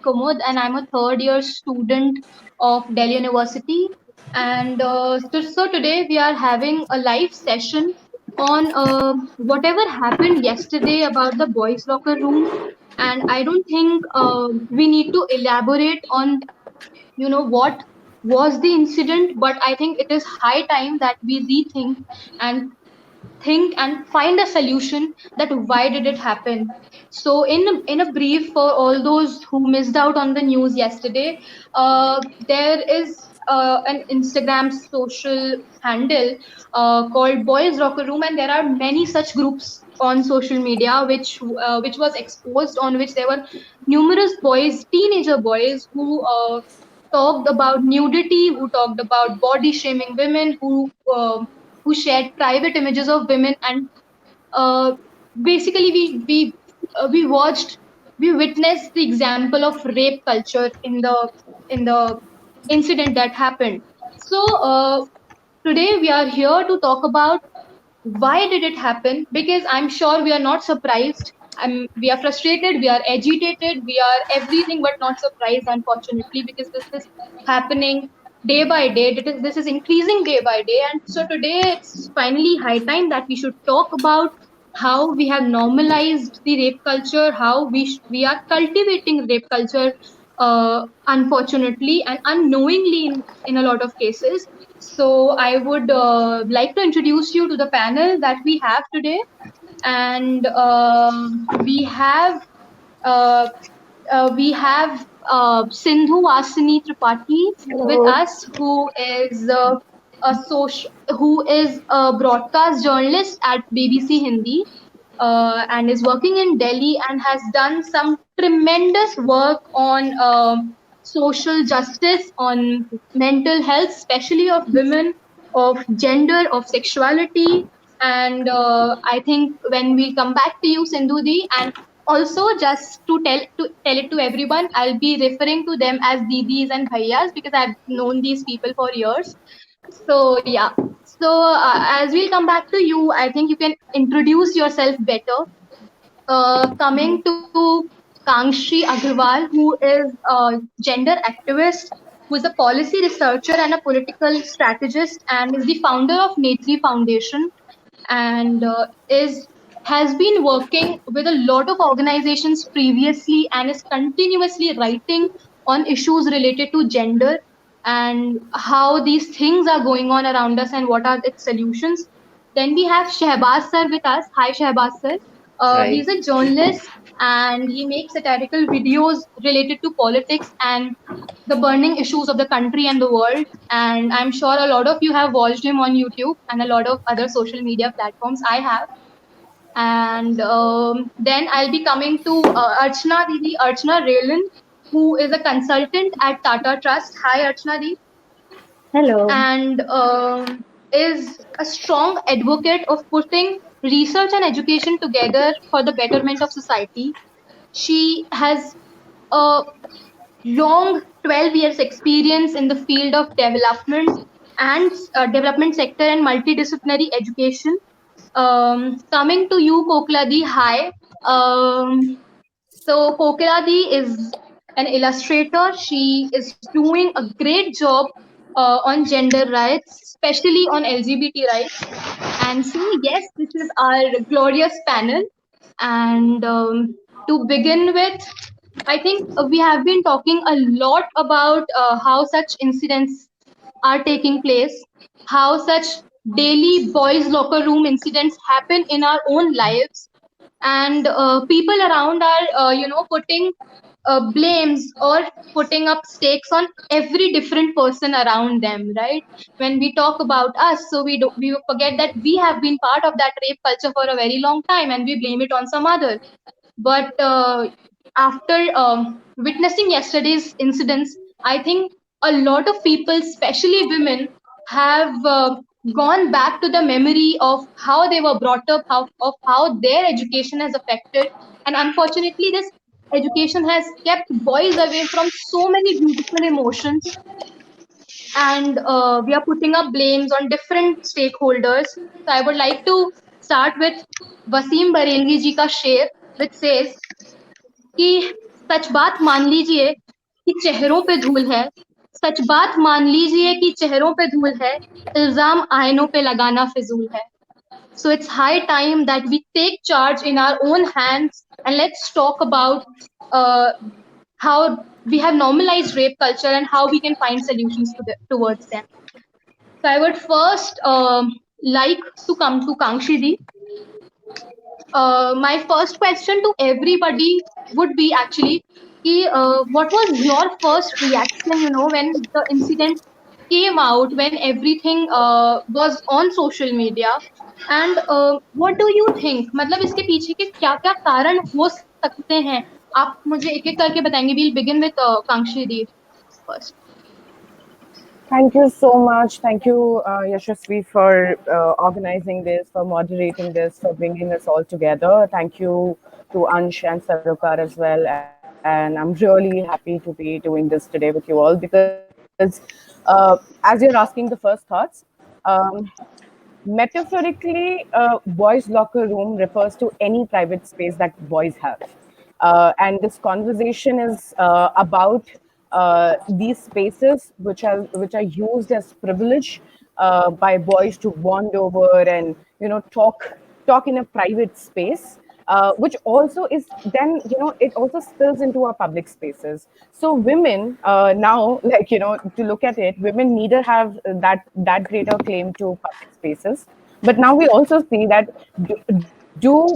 Kumud, and I'm a third year student of Delhi University. And so today we are having a live session on whatever happened yesterday about the boys' locker room. And I don't think we need to elaborate on, what was the incident, but I think it is high time that we rethink and think and find a solution that why did it happen. So in a brief, for all those who missed out on the news yesterday, there is an Instagram social handle called Boys Locker Room, and there are many such groups on social media which was exposed, on which there were numerous boys, teenager boys, who talked about nudity, who talked about body shaming women, who shared private images of women, and uh, basically we watched, we witnessed the example of rape culture in the incident that happened. So today we are here to talk about why did it happen, because I'm sure we are not surprised. We are frustrated, we are agitated, we are everything but not surprised, unfortunately, because this is happening day by day. This is increasing day by day. And so today it's finally high time that we should talk about how we have normalized the rape culture, how we are cultivating rape culture, unfortunately and unknowingly in a lot of cases. So I would like to introduce you to the panel that we have today, and uh, we have Sindhu Vasini Tripathi with Hello. us, who is a broadcast journalist at BBC Hindi, and is working in Delhi and has done some tremendous work on social justice, on mental health, especially of women, of gender, of sexuality. And I think when we come back to you, Sindhudi, and also just to tell it to everyone, I'll be referring to them as Didis and Bhaiyas because I've known these people for years. So yeah. So as we'll come back to you, I think you can introduce yourself better. Coming to Kangshi Agrawal, who is a gender activist, who is a policy researcher and a political strategist, and is the founder of Netri Foundation, and is has been working with a lot of organizations previously and is continuously writing on issues related to gender and how these things are going on around us and what are its solutions. Then we have Shehbaz sir with us. Hi, Shehbaz sir. Hi. He's a journalist and he makes satirical videos related to politics and the burning issues of the country and the world. And I'm sure a lot of you have watched him on YouTube and a lot of other social media platforms. I have. And then I'll be coming to Archana Didi, Archana Relan, who is a consultant at Tata Trust. Hi, Archana Didi. Hello. And is a strong advocate of putting research and education together for the betterment of society. She has a long 12 years experience in the field of development and development sector and multidisciplinary education. Coming to you, Kokladi, hi. So Kokladi is an illustrator. She is doing a great job on gender rights, especially on LGBT rights. And so, yes, this is our glorious panel. And to begin with, I think we have been talking a lot about how such incidents are taking place, how such daily boys' locker room incidents happen in our own lives, and people around are, putting blames or putting up stakes on every different person around them, right? When we talk about us, so we forget that we have been part of that rape culture for a very long time, and we blame it on some other. But after witnessing yesterday's incidents, I think a lot of people, especially women, have gone back to the memory of how they were brought up, of how their education has affected. And unfortunately, this education has kept boys away from so many beautiful emotions. And we are putting up blames on different stakeholders. So I would like to start with Wasim Barelvi ji ka sher, which says कि सच बात मान लीजिए कि चेहरों पे धूल है, सच बात मान लीजिए कि चेहरों पे धूल है, इल्जाम आईनों पे लगाना फिजूल है. So it's high time that we take charge in our own hands and let's talk about uh, how we have normalized rape culture and how we can find solutions towards them. So I would first like to come to Kangshi ji. My first question to everybody would be actually, what was your first reaction, when the incident came out, when everything was on social media, and what do you think? मतलब इसके पीछे के क्या क्या कारण हो सकते हैं? आप मुझे एक एक करके बताएंगे. We'll begin with Kangshi Deep first. Thank you so much. Thank you, Yashasvi, for organizing this, for moderating this, for bringing us all together. Thank you to Ansh and Sarukar as well. And I'm really happy to be doing this today with you all because, as you're asking the first thoughts, um, metaphorically, boys' locker room refers to any private space that boys have. And this conversation is about these spaces which are used as privilege by boys to bond over and talk in a private space, which also is then it also spills into our public spaces. So women now, like to look at it, women neither have that greater claim to public spaces, but now we also see that do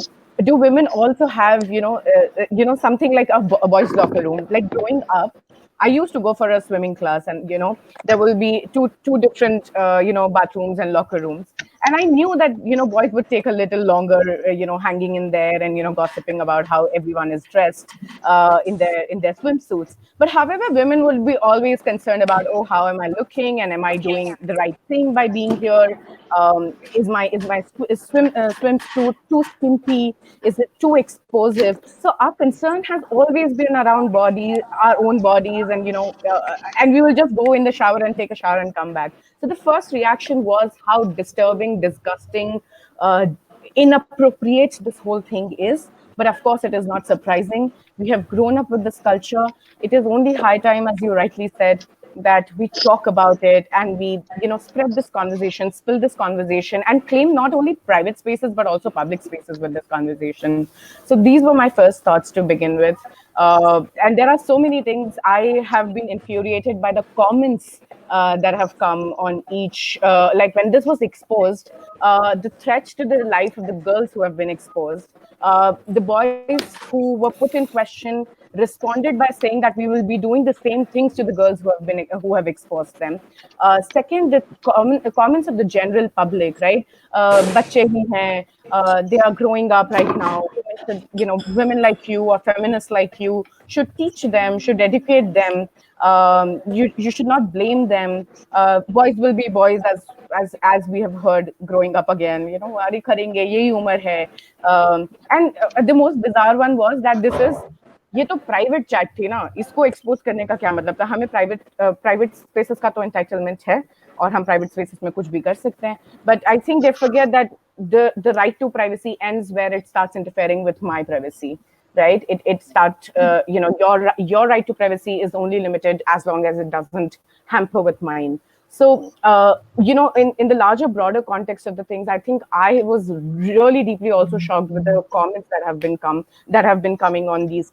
do women also have something like a boys locker room? Like growing up, I used to go for a swimming class, and there will be two different bathrooms and locker rooms, and I knew that boys would take a little longer hanging in there and gossiping about how everyone is dressed in their swimsuits. But however, women would be always concerned about, oh, how am I looking, and am I doing the right thing by being here? Is my swimsuit too skimpy? Is it too explosive? So our concern has always been around our own bodies, and we will just go in the shower and take a shower and come back. So the first reaction was how disturbing, disgusting, inappropriate this whole thing is. But of course, it is not surprising. We have grown up with this culture. It is only high time, as you rightly said, that we talk about it and we spread this conversation, spill this conversation, and claim not only private spaces but also public spaces with this conversation. So these were my first thoughts to begin with. And there are so many things. I have been infuriated by the comments that have come on each, like when this was exposed, the threats to the life of the girls who have been exposed. The boys who were put in question responded by saying that we will be doing the same things to the girls who have exposed them. Second, the comments of the general public, right? Bache hi hain, they are growing up right now. Women like you or feminists like you should teach them, should educate them. You should not blame them. Boys will be boys, as we have heard growing up again. Ari karenge, yehi umar hai. And the most bizarre one was that ये तो private chat थी ना, इसको expose करने का क्या मतलब था? हमें प्राइवेट स्पेसेस का तो एंटाइटलमेंट है और हम प्राइवेट स्पेसेस में कुछ भी कर सकते हैं. But I think they forget that the right to privacy ends where it starts interfering with my privacy, right? It starts your right to privacy is only limited as long as it doesn't hamper with mine. So in the larger broader context of the things, I think I was really deeply also shocked with the comments that have been coming on these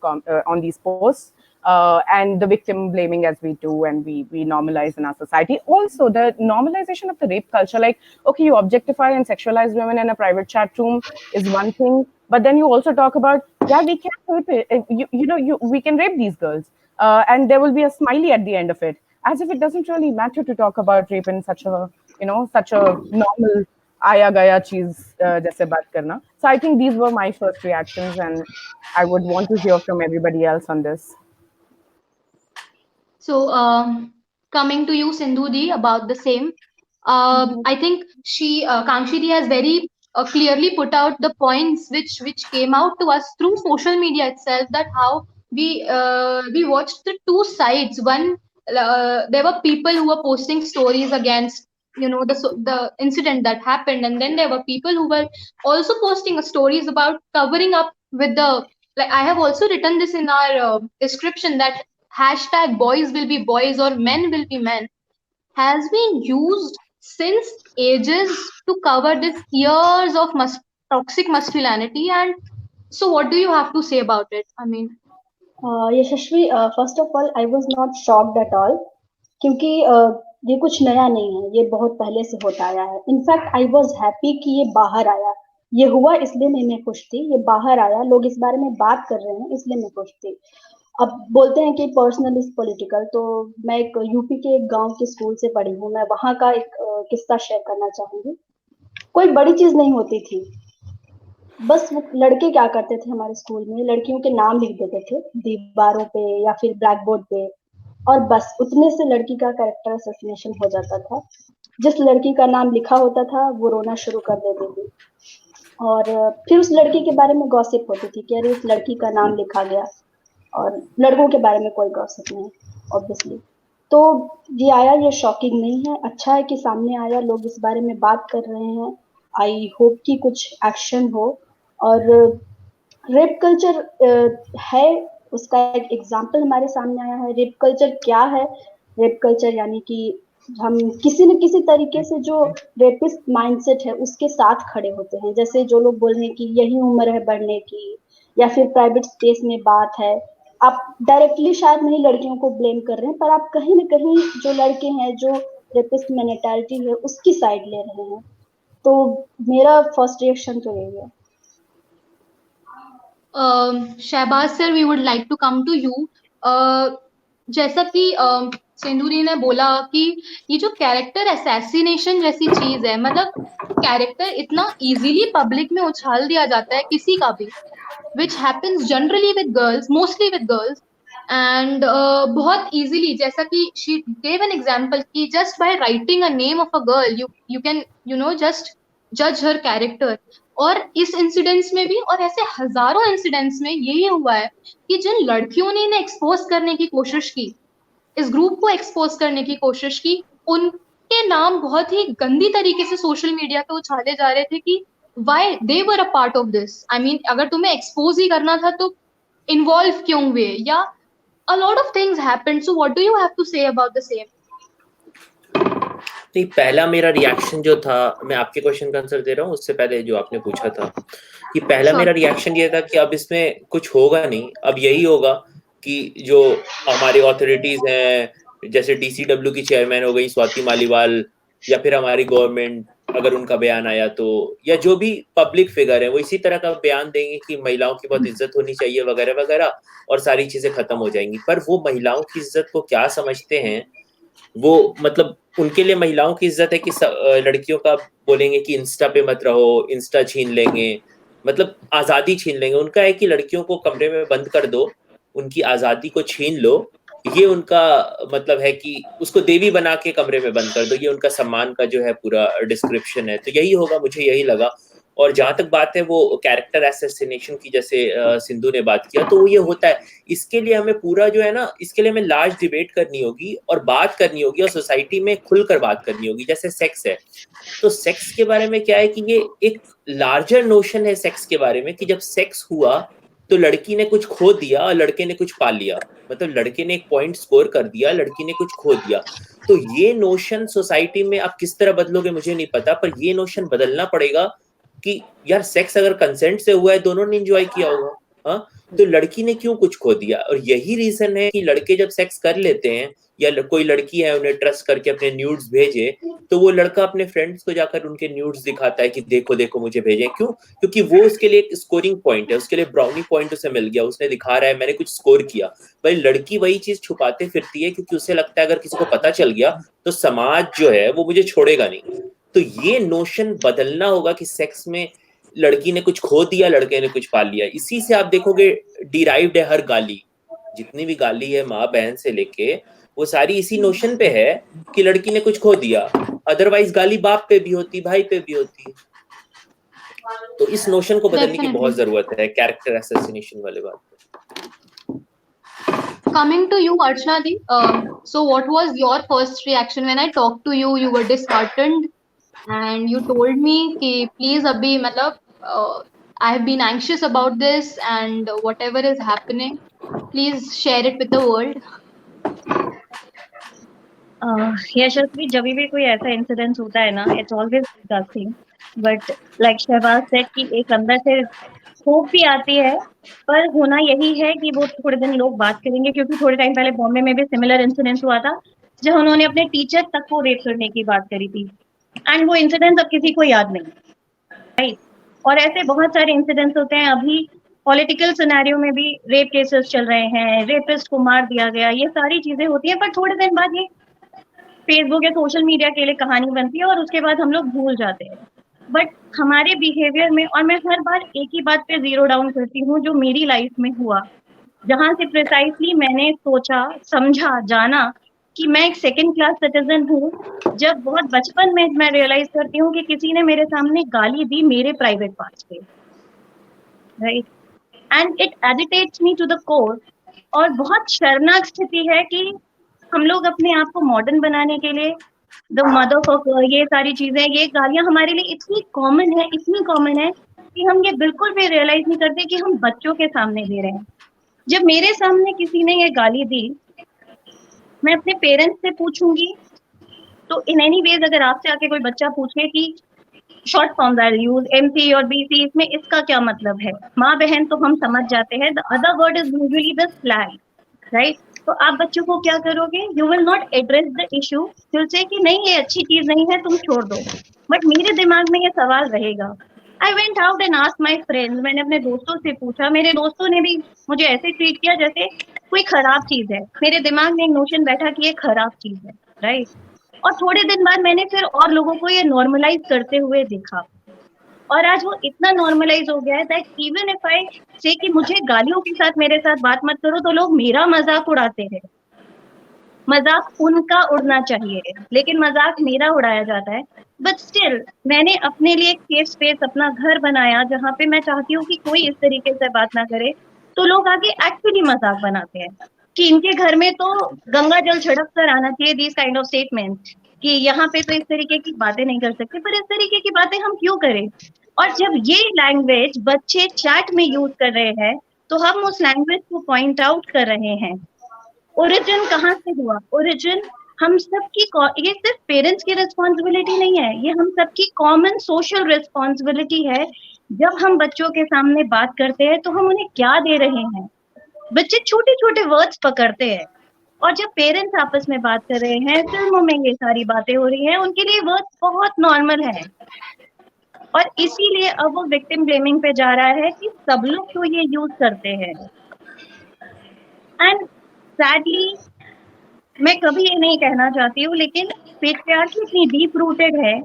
posts, and the victim blaming, as we do, and we normalize in our society. Also, the normalization of the rape culture, like, okay, you objectify and sexualize women in a private chat room is one thing, but then you also talk about, yeah, we can rape it. We can rape these girls, and there will be a smiley at the end of it, as if it doesn't really matter to talk about rape in such a normal आया गया चीज जैसे बात करना. So I think these were my first reactions, and I would want to hear from everybody else on this. So, coming to you, Sindhu about the same. I think Kangshi Di has very clearly put out the points which came out to us through social media itself. That how we watched the two sides. One, there were people who were posting stories against the incident that happened, and then there were people who were also posting stories about covering up with the like I have also written this in our description that hashtag boys will be boys or men will be men has been used since ages to cover this years of toxic masculinity. And so what do you have to say about it? I mean, Yashasvi, first of all I was not shocked at all, क्योंकि ये कुछ नया नहीं है, ये बहुत पहले से होता आया है। इनफैक्ट आई वाज हैप्पी कि ये बाहर आया। ये हुआ इसलिए मैं खुश थी, ये बाहर आया, लोग इस बारे में बात कर रहे हैं, इसलिए मैं खुश थी। अब बोलते हैं कि पर्सनल इज पॉलिटिकल, तो मैं एक यूपी के एक गांव के स्कूल से पढ़ी हूँ, मैं वहां का एक किस्सा शेयर करना चाहूंगी। कोई बड़ी चीज नहीं होती थी, बस वो लड़के क्या करते थे हमारे स्कूल में, लड़कियों के नाम लिख देते थे दीवारों पे या फिर ब्लैक बोर्ड पे, और बस उतने से लड़की का कैरेक्टर असैसिनेशन हो जाता था। जिस लड़की का नाम लिखा होता था वो रोना शुरू कर देती थी, और फिर उस लड़की के बारे में गॉसिप होती थी कि अरे इस लड़की का नाम लिखा गया, और लड़कों के बारे में कोई गॉसिप नहीं ऑब्वियसली। तो ये आया, ये शॉकिंग नहीं है, अच्छा है कि सामने आया, लोग इस बारे में बात कर रहे हैं। आई होप कि कुछ एक्शन हो। और रेप कल्चर है, उसका एक एग्जाम्पल हमारे सामने आया है। रेप कल्चर क्या है? रेप कल्चर यानी कि हम किसी न किसी तरीके से जो रेपिस्ट माइंडसेट है उसके साथ खड़े होते हैं। जैसे जो लोग बोल रहे हैं कि यही उम्र है बढ़ने की, या फिर प्राइवेट स्पेस में बात है। आप डायरेक्टली शायद नहीं लड़कियों को ब्लेम कर रहे हैं, पर आप कहीं न कहीं जो लड़के हैं, जो रेपिस्ट मेंटालिटी है, उसकी साइड ले रहे हैं। तो मेरा फर्स्ट रिएक्शन तो यही है। Shahbaz sir, we would like to come to you. जैसा कि सिंदूरी ने बोला कि ये जो कैरेक्टर असैसिनेशन जैसी चीज है, मतलब कैरेक्टर इतना इजीली पब्लिक में उछाल दिया जाता है किसी का भी, which happens generally with girls, mostly with girls, and बहुत easily, जैसा कि she gave an example कि just by writing a name of a girl you can just judge her character। और इस इंसिडेंट्स में भी, और ऐसे हजारों इंसिडेंट्स में यही हुआ है कि जिन लड़कियों ने इन्हें एक्सपोज करने की कोशिश की, इस ग्रुप को एक्सपोज करने की कोशिश की, उनके नाम बहुत ही गंदी तरीके से सोशल मीडिया पे उछाले जा रहे थे कि why they were a part of this. I mean, अगर तुम्हें एक्सपोज ही करना था तो इन्वॉल्व क्यों हुए, या a lot of things happened. So what do you have to say about the same? नहीं, पहला मेरा रिएक्शन जो था, मैं आपके क्वेश्चन का आंसर दे रहा हूँ, उससे पहले जो आपने पूछा था, कि पहला मेरा रिएक्शन ये था कि अब इसमें कुछ होगा नहीं, अब यही होगा कि जो हमारी अथॉरिटीज हैं, जैसे DCW की चेयरमैन हो गई स्वाति मालीवाल, या फिर हमारी गवर्नमेंट, अगर उनका बयान आया तो, या जो भी पब्लिक फिगर है वो इसी तरह का बयान देंगे कि महिलाओं की बहुत इज्जत होनी चाहिए वगैरह वगैरह, और सारी चीजें खत्म हो जाएंगी। पर वो महिलाओं की इज्जत को क्या समझते हैं, वो मतलब उनके लिए महिलाओं की इज्जत है कि लड़कियों का बोलेंगे कि इंस्टा पे मत रहो, इंस्टा छीन लेंगे, मतलब आजादी छीन लेंगे। उनका है कि लड़कियों को कमरे में बंद कर दो, उनकी आजादी को छीन लो, ये उनका मतलब है कि उसको देवी बना के कमरे में बंद कर दो, ये उनका सम्मान का जो है पूरा डिस्क्रिप्शन है। तो यही होगा, मुझे यही लगा। और जहां तक बात है वो कैरेक्टर एसेसिनेशन की, जैसे सिंधु ने बात किया, तो वो ये होता है। इसके लिए हमें पूरा जो है ना, इसके लिए हमें लार्ज डिबेट करनी होगी और बात करनी होगी, और सोसाइटी में खुलकर बात करनी होगी। जैसे सेक्स है, तो सेक्स के बारे में क्या है कि ये एक लार्जर नोशन है सेक्स के बारे में, कि जब सेक्स हुआ तो लड़की ने कुछ खो दिया और लड़के ने कुछ पा लिया, मतलब लड़के ने एक पॉइंट स्कोर कर दिया, लड़की ने कुछ खो दिया। तो ये नोशन सोसाइटी में आप किस तरह बदलोगे मुझे नहीं पता, पर ये नोशन बदलना पड़ेगा कि यार सेक्स अगर कंसेंट से हुआ है, दोनों ने एंजॉय किया होगा, हाँ, तो लड़की ने क्यों कुछ खो दिया। और यही रीजन है कि लड़के जब सेक्स कर लेते हैं, या कोई लड़की है उन्हें ट्रस्ट करके अपने न्यूड्स भेजे, तो वो लड़का अपने फ्रेंड्स को जाकर उनके न्यूड्स दिखाता है कि देखो देखो मुझे भेजे। क्यों? क्योंकि वो उसके लिए एक स्कोरिंग पॉइंट है, उसके लिए ब्राउनी पॉइंट उसे मिल गया, उसने दिखा रहा है मैंने कुछ स्कोर किया। भाई लड़की वही चीज छुपाते फिरती है, क्योंकि उसे लगता है अगर किसी को पता चल गया तो समाज जो है वो मुझे छोड़ेगा नहीं। तो ये नोशन बदलना होगा कि सेक्स में लड़की ने कुछ खो दिया, लड़के ने कुछ पा लिया। इसी से आप देखोगे डिराइव्ड है हर गाली, जितनी भी गाली है माँ बहन से लेके, वो सारी इसी नोशन पे है कि लड़की ने कुछ खो दिया। अदरवाइज गाली बाप पे भी होती, भाई पे भी होती। तो इस नोशन को बदलने की बहुत जरूरत है, कैरेक्टर असैसिनेशन वाले बात पे। Coming to you, Archana di, so what was your first reaction when I talked to you? You were disheartened and you told me कि please अभी मतलब I've been anxious about this, and whatever is happening, please share it with the world. यशस्वी, जब भी कोई ऐसा incident होता है ना, it's always disgusting, but like Shahbaz said कि एक अंदर से होप भी आती है, पर होना यही है कि वो थोड़े दिन लोग बात करेंगे, क्योंकि थोड़े टाइम पहले बॉम्बे में भी सिमिलर इंसिडेंट हुआ था, जब उन्होंने अपने टीचर तक को रेप करने की बात करी थी, एंड वो इंसिडेंट अब किसी को याद नहीं, राइट? और ऐसे बहुत सारे इंसिडेंट्स होते हैं। अभी पॉलिटिकल सिनेरियो में भी रेप केसेस चल रहे हैं, रेपिस्ट को मार दिया गया, ये सारी चीजें होती हैं, पर थोड़े दिन बाद ये फेसबुक या सोशल मीडिया के लिए कहानी बनती है और उसके बाद हम लोग भूल जाते हैं। बट हमारे बिहेवियर में, और मैं हर बार एक ही बात पे जीरो डाउन करती हूँ जो मेरी लाइफ में हुआ, जहां से प्रिसाइसली मैंने सोचा, समझा, जाना कि मैं एक सेकंड क्लास सिटीजन हूँ, जब बहुत बचपन में मैं रियलाइज करती हूँ कि किसी ने मेरे सामने गाली दी मेरे प्राइवेट पार्ट्स पे, right? And it agitates me to the core. और बहुत शर्मनाक स्थिति है कि हम लोग अपने आप को मॉडर्न बनाने के लिए द मदर ऑफ ये सारी चीजें, ये गालियां हमारे लिए इतनी कॉमन है कि हम ये बिल्कुल भी रियलाइज नहीं करते कि हम बच्चों के सामने दे रहे हैं। जब मेरे सामने किसी ने ये गाली दी, मैं अपने पेरेंट्स से पूछूंगी, तो इन एनी वेज अगर आपसे आके कोई बच्चा पूछे कि शॉर्ट फॉर्म्स आई यूज एमसी और बीसी, इसमें इसका क्या मतलब है, माँ बहन तो हम समझ जाते हैं, the other word is usually the slang, right? तो आप बच्चों को क्या करोगे? You will not address the issue, you से कि नहीं ये अच्छी चीज नहीं है, तुम छोड़ दो। बट मेरे दिमाग में ये सवाल रहेगा। I went out and asked my friends, मैंने अपने दोस्तों से पूछा, मेरे दोस्तों ने भी मुझे ऐसे ट्रीट किया जैसे कोई खराब चीज है। मेरे दिमाग में एक नोशन बैठा कि ये खराब चीज है, राइट? और थोड़े दिन बाद मैंने फिर और लोगों को ये नॉर्मलाइज करते हुए देखा, और आज वो इतना नॉर्मलाइज हो गया है दैट इवन इफ आई से कि मुझे गालियों के साथ मेरे साथ बात मत करो, तो लोग मेरा मजाक उड़ाते हैं। मजाक उनका उड़ना चाहिए, लेकिन मजाक मेरा उड़ाया जाता है। बट स्टिल मैंने अपने लिए एक सेफ स्पेस, अपना घर बनाया जहाँ पे मैं चाहती हूँ कि कोई इस तरीके से बात ना करे, तो लोग आगे एक्चुअली मजाक बनाते हैं कि इनके घर में तो गंगा जल छिड़क कर आना चाहिए, दिस काइंड ऑफ स्टेटमेंट, कि यहाँ पे तो इस तरीके की बातें नहीं कर सकते, पर इस तरीके की बातें हम क्यों करें? और जब ये लैंग्वेज बच्चे चैट में यूज कर रहे हैं, तो हम उस लैंग्वेज को पॉइंट आउट कर रहे हैं। ओरिजिन कहाँ से हुआ? ओरिजिन हम सबकी, ये सिर्फ पेरेंट्स की रिस्पॉन्सिबिलिटी नहीं है, ये हम सबकी कॉमन सोशल रिस्पॉन्सिबिलिटी है। जब हम बच्चों के सामने बात करते हैं तो हम उन्हें क्या दे रहे हैं? बच्चे छोटे छोटे वर्ड्स पकड़ते हैं, और जब पेरेंट्स आपस में बात कर रहे हैं, फिल्मों में ये सारी बातें हो रही हैं, उनके लिए वर्ड्स बहुत नॉर्मल है। और इसीलिए अब वो विक्टिम ब्लेमिंग पे जा रहा है कि सब लोग क्यों ये यूज करते हैं। एंड सैडली मैं कभी ये नहीं कहना चाहती हूँ, लेकिन पेट्रियार्की इतनी डीप रूटेड है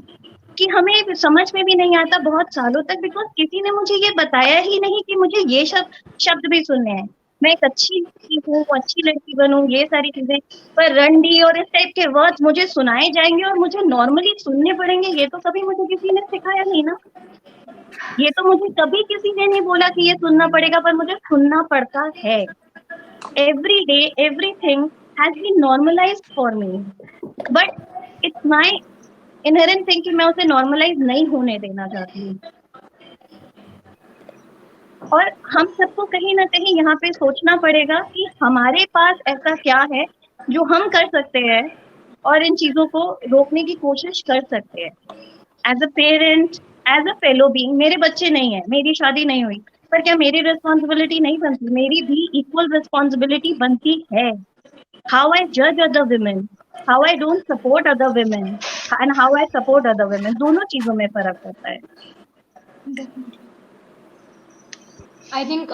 कि हमें समझ में भी नहीं आता बहुत सालों तक, बिकॉज किसी ने मुझे ये बताया ही नहीं कि मुझे ये शब्द भी सुनने हैं। मैं एक अच्छी हूँ, अच्छी लड़की बनूं, ये सारी चीजें, पर रंडी और इस टाइप के वर्ड्स मुझे सुनाए जाएंगे और मुझे नॉर्मली सुनने पड़ेंगे, ये तो कभी मुझे किसी ने सिखाया नहीं ना। ये तो मुझे कभी किसी ने नहीं बोला कि ये सुनना पड़ेगा, पर मुझे सुनना पड़ता है। Every day, everything has been normalized for me, but it's my inherent thing कि मैं उसे normalize नहीं होने देना चाहती हूँ। और हम सबको कहीं ना कहीं यहाँ पे सोचना पड़ेगा कि हमारे पास ऐसा क्या है जो हम कर सकते हैं और इन चीजों को रोकने की कोशिश कर सकते हैं। As a parent, as a fellow being, मेरे बच्चे नहीं है, मेरी शादी नहीं हुई, पर क्या मेरी रिस्पॉन्सिबिलिटी नहीं बनती? मेरी भी इक्वल रिस्पॉन्सिबिलिटी बनती है। हाउ आई जज other women, how I don't support other women, and how I support other women, दोनों चीजों में फर्क होता है। I think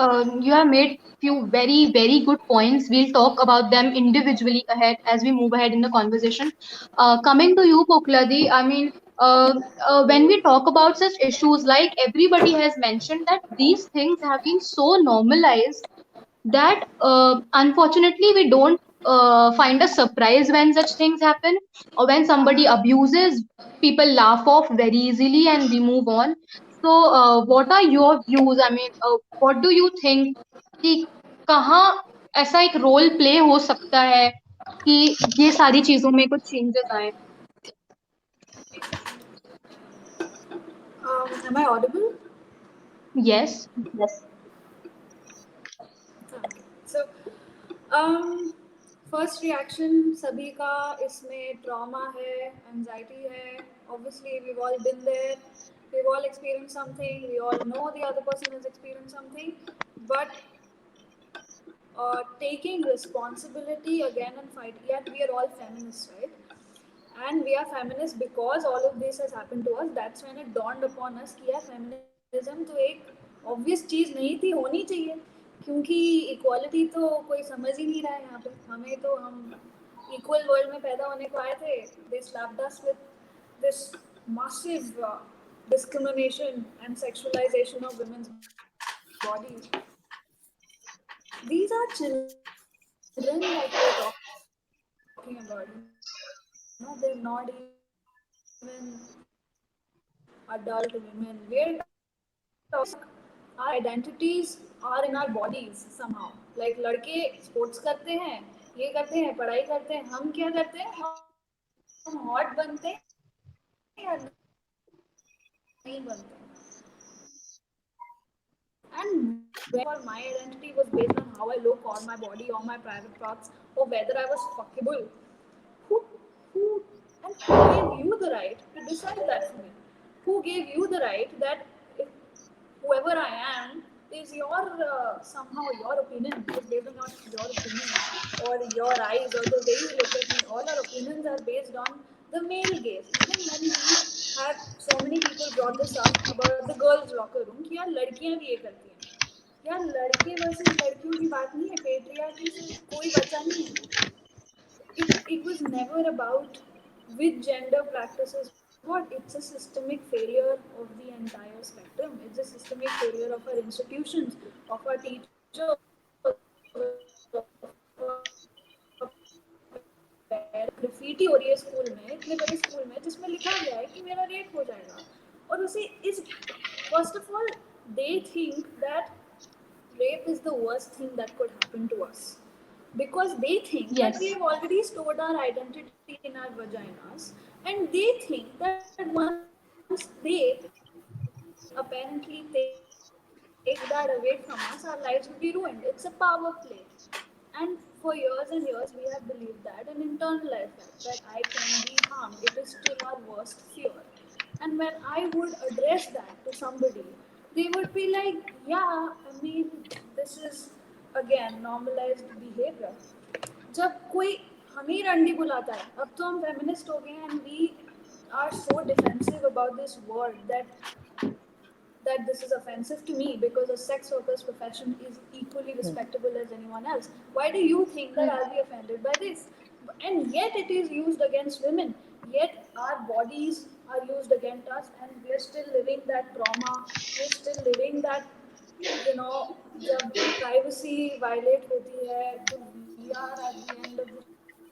you have made few very very good points. We'll talk about them individually ahead as we move ahead in the conversation. Coming to you, Pokladi, I mean, when we talk about such issues, like everybody has mentioned that these things have been so normalized that unfortunately we don't find a surprise when such things happen, or when somebody abuses, people laugh off very easily and we move on. So what are your views? I mean, what do you think कि कहाँ ऐसा एक role play हो सकता है कि ये सारी चीजों में कुछ चेंजेस आए? Am I audible? Yes. Yes. So, first reaction सभी का इसमें ट्रॉमा है, एंजाइटी है. Obviously, we've all been there. We've all experienced something. We all know the other person has experienced something. But taking responsibility again and fight. Yet we are all feminists, right? And we are feminists because all of this has happened to us. That's when it dawned upon us कि यार feminism तो एक obvious चीज़ नहीं थी, होनी चाहिए, क्योंकि equality तो कोई समझ ही नहीं रहा है यहाँ पे. हमें तो हम इक्वल वर्ल्ड में पैदा होने को आए थे. They slapped us with this massive discrimination and sexualization of women's bodies. These are children that we're talking about. No, they're not even adult women. We're talking, our identities are in our bodies somehow. Like लड़के sports करते हैं, ये करते हैं, पढ़ाई करते हैं. हम क्या करते हैं? हम hot बनते हैं या नहीं बनते हैं? And where my identity was based on how I look, on my body, on my private parts, or whether I was fuckable. Who and who gave you the right to decide that for me? Who gave you the right that if whoever I am is your somehow your opinion is based on your opinion or your eyes or the way you look at me? All our opinions are based on the male gaze. Even when we have so many people brought this up about the girls' locker room कि यार लड़कियां भी ये करती हैं. यार लड़के versus लड़कियों की बात नहीं है. पेट्रियार्की से कोई बचा नहीं है. It was never about which gender practices what. It's a systemic failure of the entire spectrum. It's a systemic failure of our institutions, of our teachers. Graffiti हो रही है स्कूल में, इतने बड़े स्कूल में, जिसमें लिखा गया है कि मेरा रेप हो जाएगा. और उसे इस first of all they think that rape is the worst thing that could happen to us because they think Yes. that we have already stored our identity in our vaginas, and they think that once they apparently take that away from us, our lives will be ruined. It's a power play. And for years and years, we have believed that and internalized that I can be harmed. It is still our worst fear. And when I would address that to somebody, they would be like, yeah, I mean, this is again normalized behavior. जब कोई हमें रंडी बुलाता है, अब तो हम feminist हो गए हैं and we are so defensive about this word that this is offensive to me because a sex worker's profession is equally respectable as anyone else. Why do you think that I'll be offended by this? And yet it is used against women. Yet our bodies are used against us, and we're still living that trauma. We're still living that, जब privacy violate होती है, तो we are at the end of the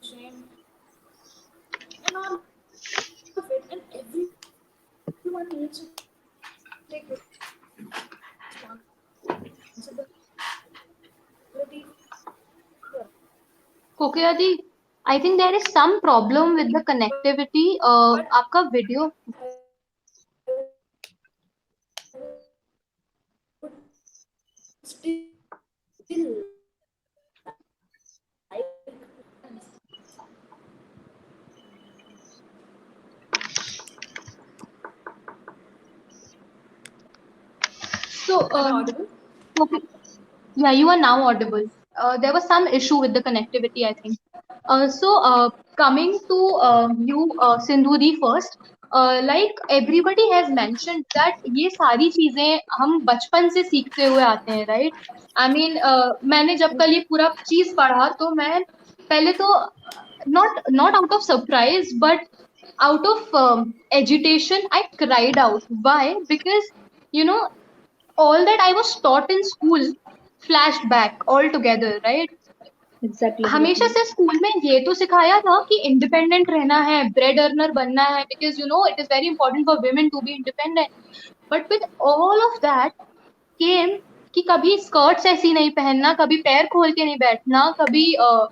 shame. And all of it, and everyone needs to take responsibility. Kokia ji, I think there is some problem with the connectivity. आपका video Still like so audible. okay. Yeah, you are now audible. There was some issue with the connectivity, I think. Coming to you, Sindhuri first. Like everybody has mentioned that ये सारी चीजें हम बचपन से सीखते हुए आते हैं, right? I mean, मैंने जब कल ये पूरा चीज पढ़ा तो मैं पहले तो not out of surprise but out of agitation I cried out. Why? Because you know all that I was taught in school flashed back altogether, right? Exactly. हमेशा से स्कूल में ये तो सिखाया था कि इंडिपेंडेंट रहना है, ब्रेड अर्नर बनना है, because you know it is very important for women to be independent. But with all of that came कि कभी स्कर्ट्स ऐसी नहीं पहनना, कभी पैर खोल के नहीं बैठना, कभी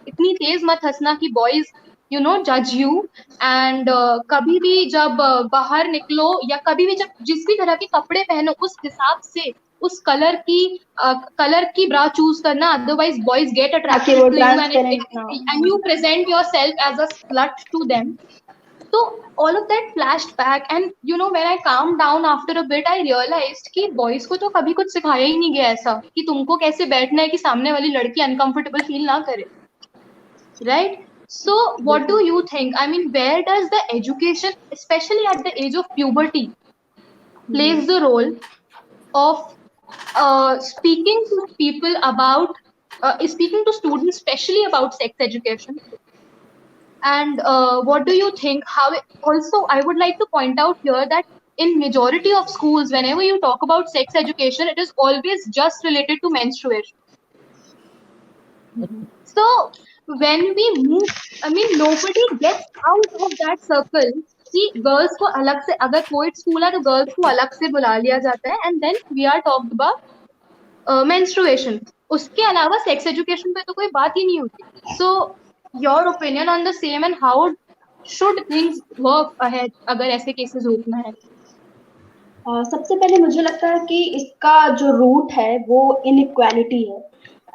इतनी तेज मत हंसना कि बॉयज यू नो जज यू. एंड कभी भी जब बाहर निकलो या कभी भी जब जिस भी तरह के कपड़े पहनो उस हिसाब से उस कलर की ब्रा चूज करना, अदरवाइज बॉयज गेट ताकि अट्रैक्टेड वो टू यू ट्रांसपेरेंट ना हो। and you present yourself as a slut to them. So all of that flashed back, and you know, when I calmed down after a bit, I realized कि boys को तो कभी कुछ सिखाया ही नहीं गया ऐसा कि तुमको कैसे बैठना है कि सामने वाली लड़की uncomfortable feel ना करे, right? So what do you think? I mean, where does the education, especially at the age of puberty, plays the role of speaking to people about speaking to students, especially about sex education? And what do you think? How also, I would like to point out here that in majority of schools, whenever you talk about sex education, it is always just related to menstruation. So when we move, I mean, nobody gets out of that circle कि girls को अलग से, अगर Covid school है तो girls को अलग से बुला लिया जाता है, and then we are talked about menstruation. उसके अलावा सेक्स एजुकेशन पे तो कोई बात ही नहीं होती. So your opinion on the same, and how should things work ahead अगर ऐसे केसेस रोकना है? सबसे पहले मुझे लगता है कि इसका जो रूट है वो इनइक्वालिटी है.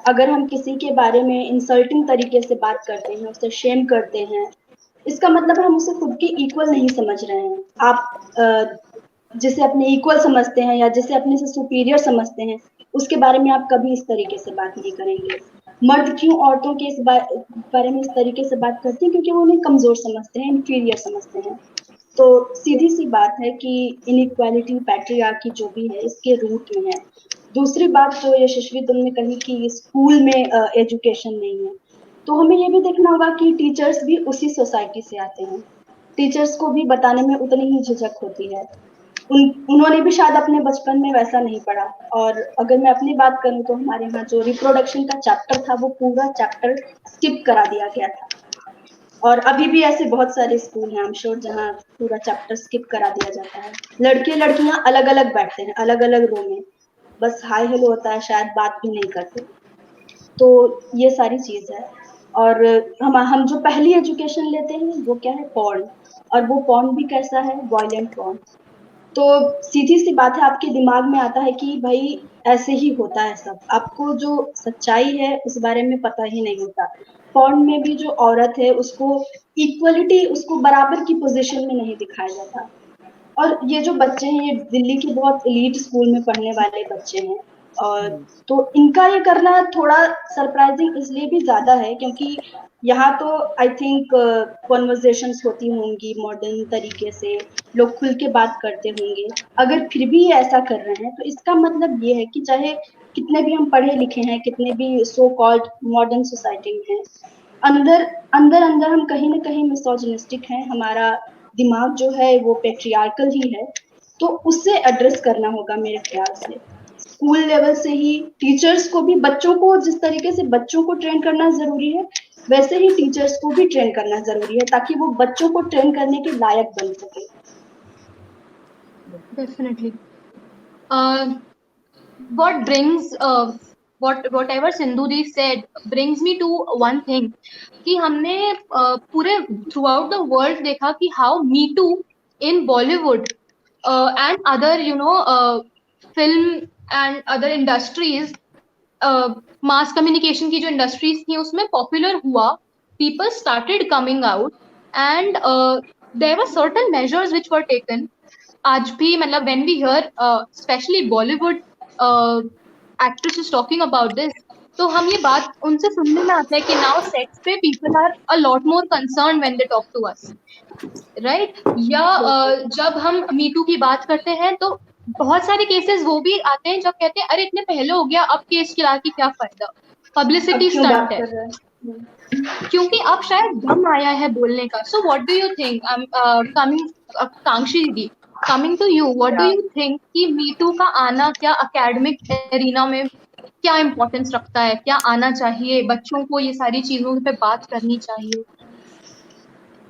अगर हम किसी के बारे में इंसल्टिंग तरीके से बात करते हैं, उसे शेम करते हैं, इसका मतलब हम उसे खुद की इक्वल नहीं समझ रहे हैं. आप जिसे अपने इक्वल समझते हैं या जिसे अपने से सुपीरियर समझते हैं, उसके बारे में आप कभी इस तरीके से बात नहीं करेंगे. मर्द क्यों औरतों के इस बारे में इस तरीके से बात करते हैं? क्योंकि वो उन्हें कमजोर समझते हैं, इन्फीरियर समझते हैं. तो सीधी सी बात है कि इनइक्वालिटी, पैट्रियार्की जो भी है, इसके रूट में है. दूसरी बात जो यशस्वी तुमने कही कि स्कूल में एजुकेशन नहीं है, तो हमें ये भी देखना होगा कि टीचर्स भी उसी सोसाइटी से आते हैं. टीचर्स को भी बताने में उतनी ही झिझक होती है. उन्होंने भी शायद अपने बचपन में वैसा नहीं पढ़ा. और अगर मैं अपनी बात करूं तो हमारे यहाँ जो रिप्रोडक्शन का चैप्टर था, वो पूरा चैप्टर स्किप करा दिया गया था. और अभी भी ऐसे बहुत सारे स्कूल हैं, आई एम श्योर, जहाँ पूरा चैप्टर स्किप करा दिया जाता है. लड़के लड़कियां अलग अलग बैठते हैं, अलग अलग रो में, बस हाय हेलो होता है, शायद बात भी नहीं करते. तो ये सारी चीज है. और हम जो पहली एजुकेशन लेते हैं वो क्या है? पॉर्न. और वो पॉर्न भी कैसा है? Violent porn. तो सीधी सी बात है, आपके दिमाग में आता है कि भाई ऐसे ही होता है सब. आपको जो सच्चाई है उस बारे में पता ही नहीं होता. पॉर्न में भी जो औरत है उसको इक्वलिटी, उसको बराबर की पोजीशन में नहीं दिखाया जाता. और ये जो बच्चे हैं, ये दिल्ली के बहुत एलीट स्कूल में पढ़ने वाले बच्चे हैं. और तो इनका ये करना थोड़ा सरप्राइजिंग इसलिए भी ज्यादा है क्योंकि यहाँ तो आई थिंक कॉन्वर्जेशंस होती होंगी मॉडर्न तरीके से, लोग खुल के बात करते होंगे. अगर फिर भी ये ऐसा कर रहे हैं तो इसका मतलब ये है कि चाहे कितने भी हम पढ़े लिखे हैं, कितने भी सो कॉल्ड मॉडर्न सोसाइटी में हैं, अंदर अंदर अंदर हम कहीं ना कहीं मिसोजिनिस्टिक हैं. हमारा दिमाग जो है वो पेट्रियार्कल ही है. तो उससे एड्रेस करना होगा मेरे ख्याल से. स्कूल लेवल से ही टीचर्स को भी, बच्चों को जिस तरीके से बच्चों को ट्रेन करना जरूरी है, वैसे ही टीचर्स को भी ट्रेन करना जरूरी है, ताकि वो बच्चों को ट्रेन करने के लायक बन सके. Definitely. What brings whatever Sindhu said brings me to one thing कि हमने पूरे throughout the world देखा कि how Me Too in Bollywood and other film and other industries, mass communication की जो industries थी उसमें popular हुआ. People started coming out and there were certain measures which were taken. आज भी मतलब when we hear especially Bollywood actresses talking about this, तो हम ये बात उनसे सुनने में आता है कि now sex पे people are a lot more concerned when they talk to us, right? या जब हम Me Too की बात करते हैं तो बहुत सारे केसेस वो भी आते हैं जब कहते हैं अरे इतने पहले हो गया, अब केस चला के क्या फायदा, पब्लिसिटी स्टंट है, क्योंकि अब शायद दम आया है बोलने का. So what do you think, coming Kankshi didi, coming to you, what do you think कि मी टू का आना क्या एकेडमिक एरिना में क्या इम्पोर्टेंस रखता है, क्या आना चाहिए, बच्चों को ये सारी चीजों पे बात करनी चाहिए?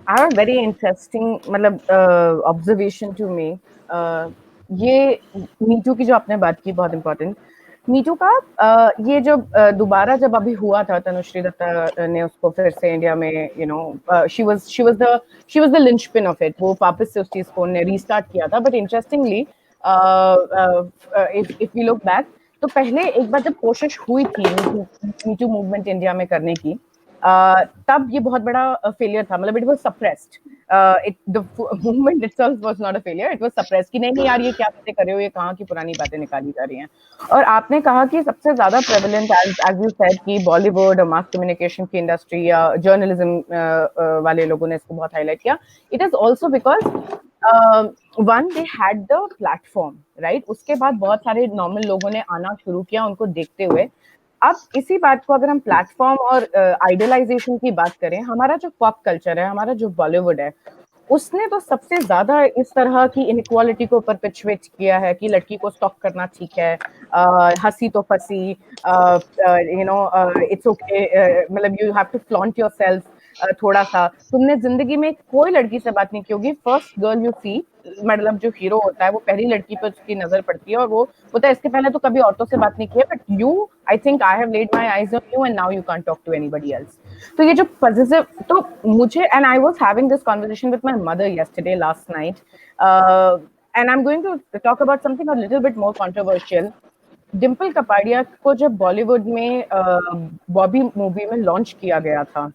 I have a very interesting मतलब observation to me. ये मीटू की जो आपने बात की बहुत इम्पोर्टेंट. मीटू का ये जो दोबारा जब अभी हुआ था, तनुश्री दत्ता ने उसको फिर से इंडिया में she was the linchpin of it. वो वापस से उस चीज को ने रीस्टार्ट किया था. But interestingly if we look back, तो पहले एक बार जब कोशिश हुई थी मीटू मूवमेंट इंडिया में करने की, तब ये बहुत बड़ा फेलियर था, मतलब it was suppressed, the movement itself was not a failure, it was suppressed कि नहीं नहीं यार ये क्या बातें कर रहे हो, ये कहाँ की पुरानी बातें निकाली जा रही हैं। और आपने कहा कि सबसे ज्यादा प्रेवलेंट एज यू सेड कि बॉलीवुड और मास कम्युनिकेशन की इंडस्ट्री या जर्नलिज्म वाले लोगों ने इसको बहुत हाईलाइट किया। It is also because one they had the platform, right, उसके बाद बहुत सारे नॉर्मल लोगों ने आना शुरू किया उनको देखते हुए। अब इसी बात को अगर हम प्लेटफॉर्म और आइडलाइजेशन की बात करें, हमारा जो पॉप कल्चर है, हमारा जो बॉलीवुड है, उसने तो सबसे ज्यादा इस तरह की इनइक्वालिटी को परपेचुएट किया है कि लड़की को स्टॉक करना ठीक है, हंसी तो फंसी, यू नो, इट्स ओके, मतलब you have to flaunt yourself, थोड़ा सा तुमने जिंदगी में कोई लड़की से बात नहीं की होगी, फर्स्ट गर्ल यू सी, मतलब जो हीरो होता है वो पहली लड़की पर उसकी नजर पड़ती है और वो होता है इसके पहले तो कभी औरतों से बात नहीं की है, but you, I think I have laid my eyes on you and now you can't talk to anybody else. तो ये जो पॉजिटिव, तो मुझे, and I was having this conversation with my mother yesterday last night, and I am going to talk about something a little bit more controversial. Dimple Kapadia को जब बॉलीवुड में Bobby movie में launch किया गया था,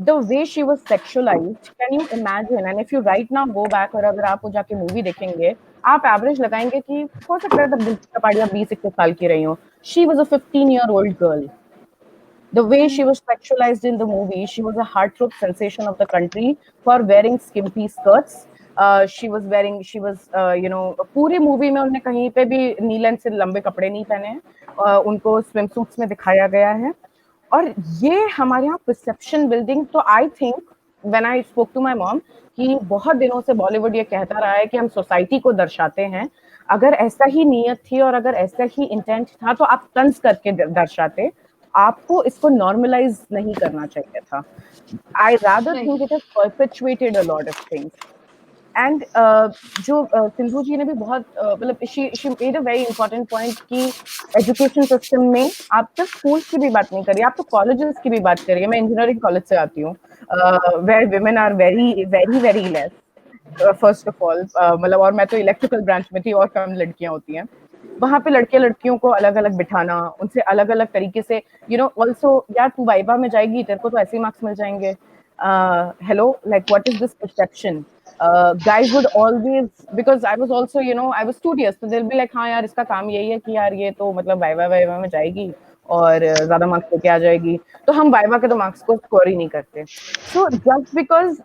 the way she was sexualized, can you imagine? And if you right now go back और अगर आप वो जाके मूवी देखेंगे, आप एवरेज लगाएंगे कि हो सकता है तब डिम्पल कपाड़िया 20-21 साल की रही हो। She was a 15-year-old girl. The way she was sexualized in the movie, she was a heartthrob sensation of the country for wearing skimpy skirts. She was, you know, पूरी मूवी में उन्होंने कहीं पे भी नीलन से लंबे कपड़े नहीं पहने हैं, उनको स्विम सूट्स में दिखाया गया है। और ये हमारे यहाँ परसेप्शन बिल्डिंग, तो I think when I spoke to my mom कि बहुत दिनों से बॉलीवुड ये कहता रहा है कि हम सोसाइटी को दर्शाते हैं, अगर ऐसा ही नीयत थी और अगर ऐसा ही इंटेंट था तो आप तंज करके दर्शाते, आपको इसको नॉर्मलाइज नहीं करना चाहिए था। I rather think it has परपेचुएटेड a lot of things. And जो सिंधु जी ने भी बहुत मतलब she made a very important point कि एजुकेशन सिस्टम में आप तो स्कूल की भी बात नहीं करिए, आप तो कॉलेजेस की भी बात करिए। मैं इंजीनियरिंग कॉलेज से आती हूँ, where women are very very very less, first of all, मतलब, और मैं तो इलेक्ट्रिकल ब्रांच में थी और कम लड़कियां होती हैं वहां पे। लड़कियों को अलग अलग बिठाना, उनसे अलग अलग तरीके से, यू नो, ऑल्सो यार तू वाइवा में जाएगी, तेरे को तो ऐसे ही मार्क्स मिल जाएंगे, hello, like what is this perception? Guys would always, because I was also, you know, I was studious, so they'll be like, हाँ यार इसका काम यही है कि यार ये तो मतलब वाइवा में जाएगी और ज्यादा मार्क्स लेके आ जाएगी, तो हम वाइवा के तो मार्क्स को स्कोर ही नहीं करते। So just because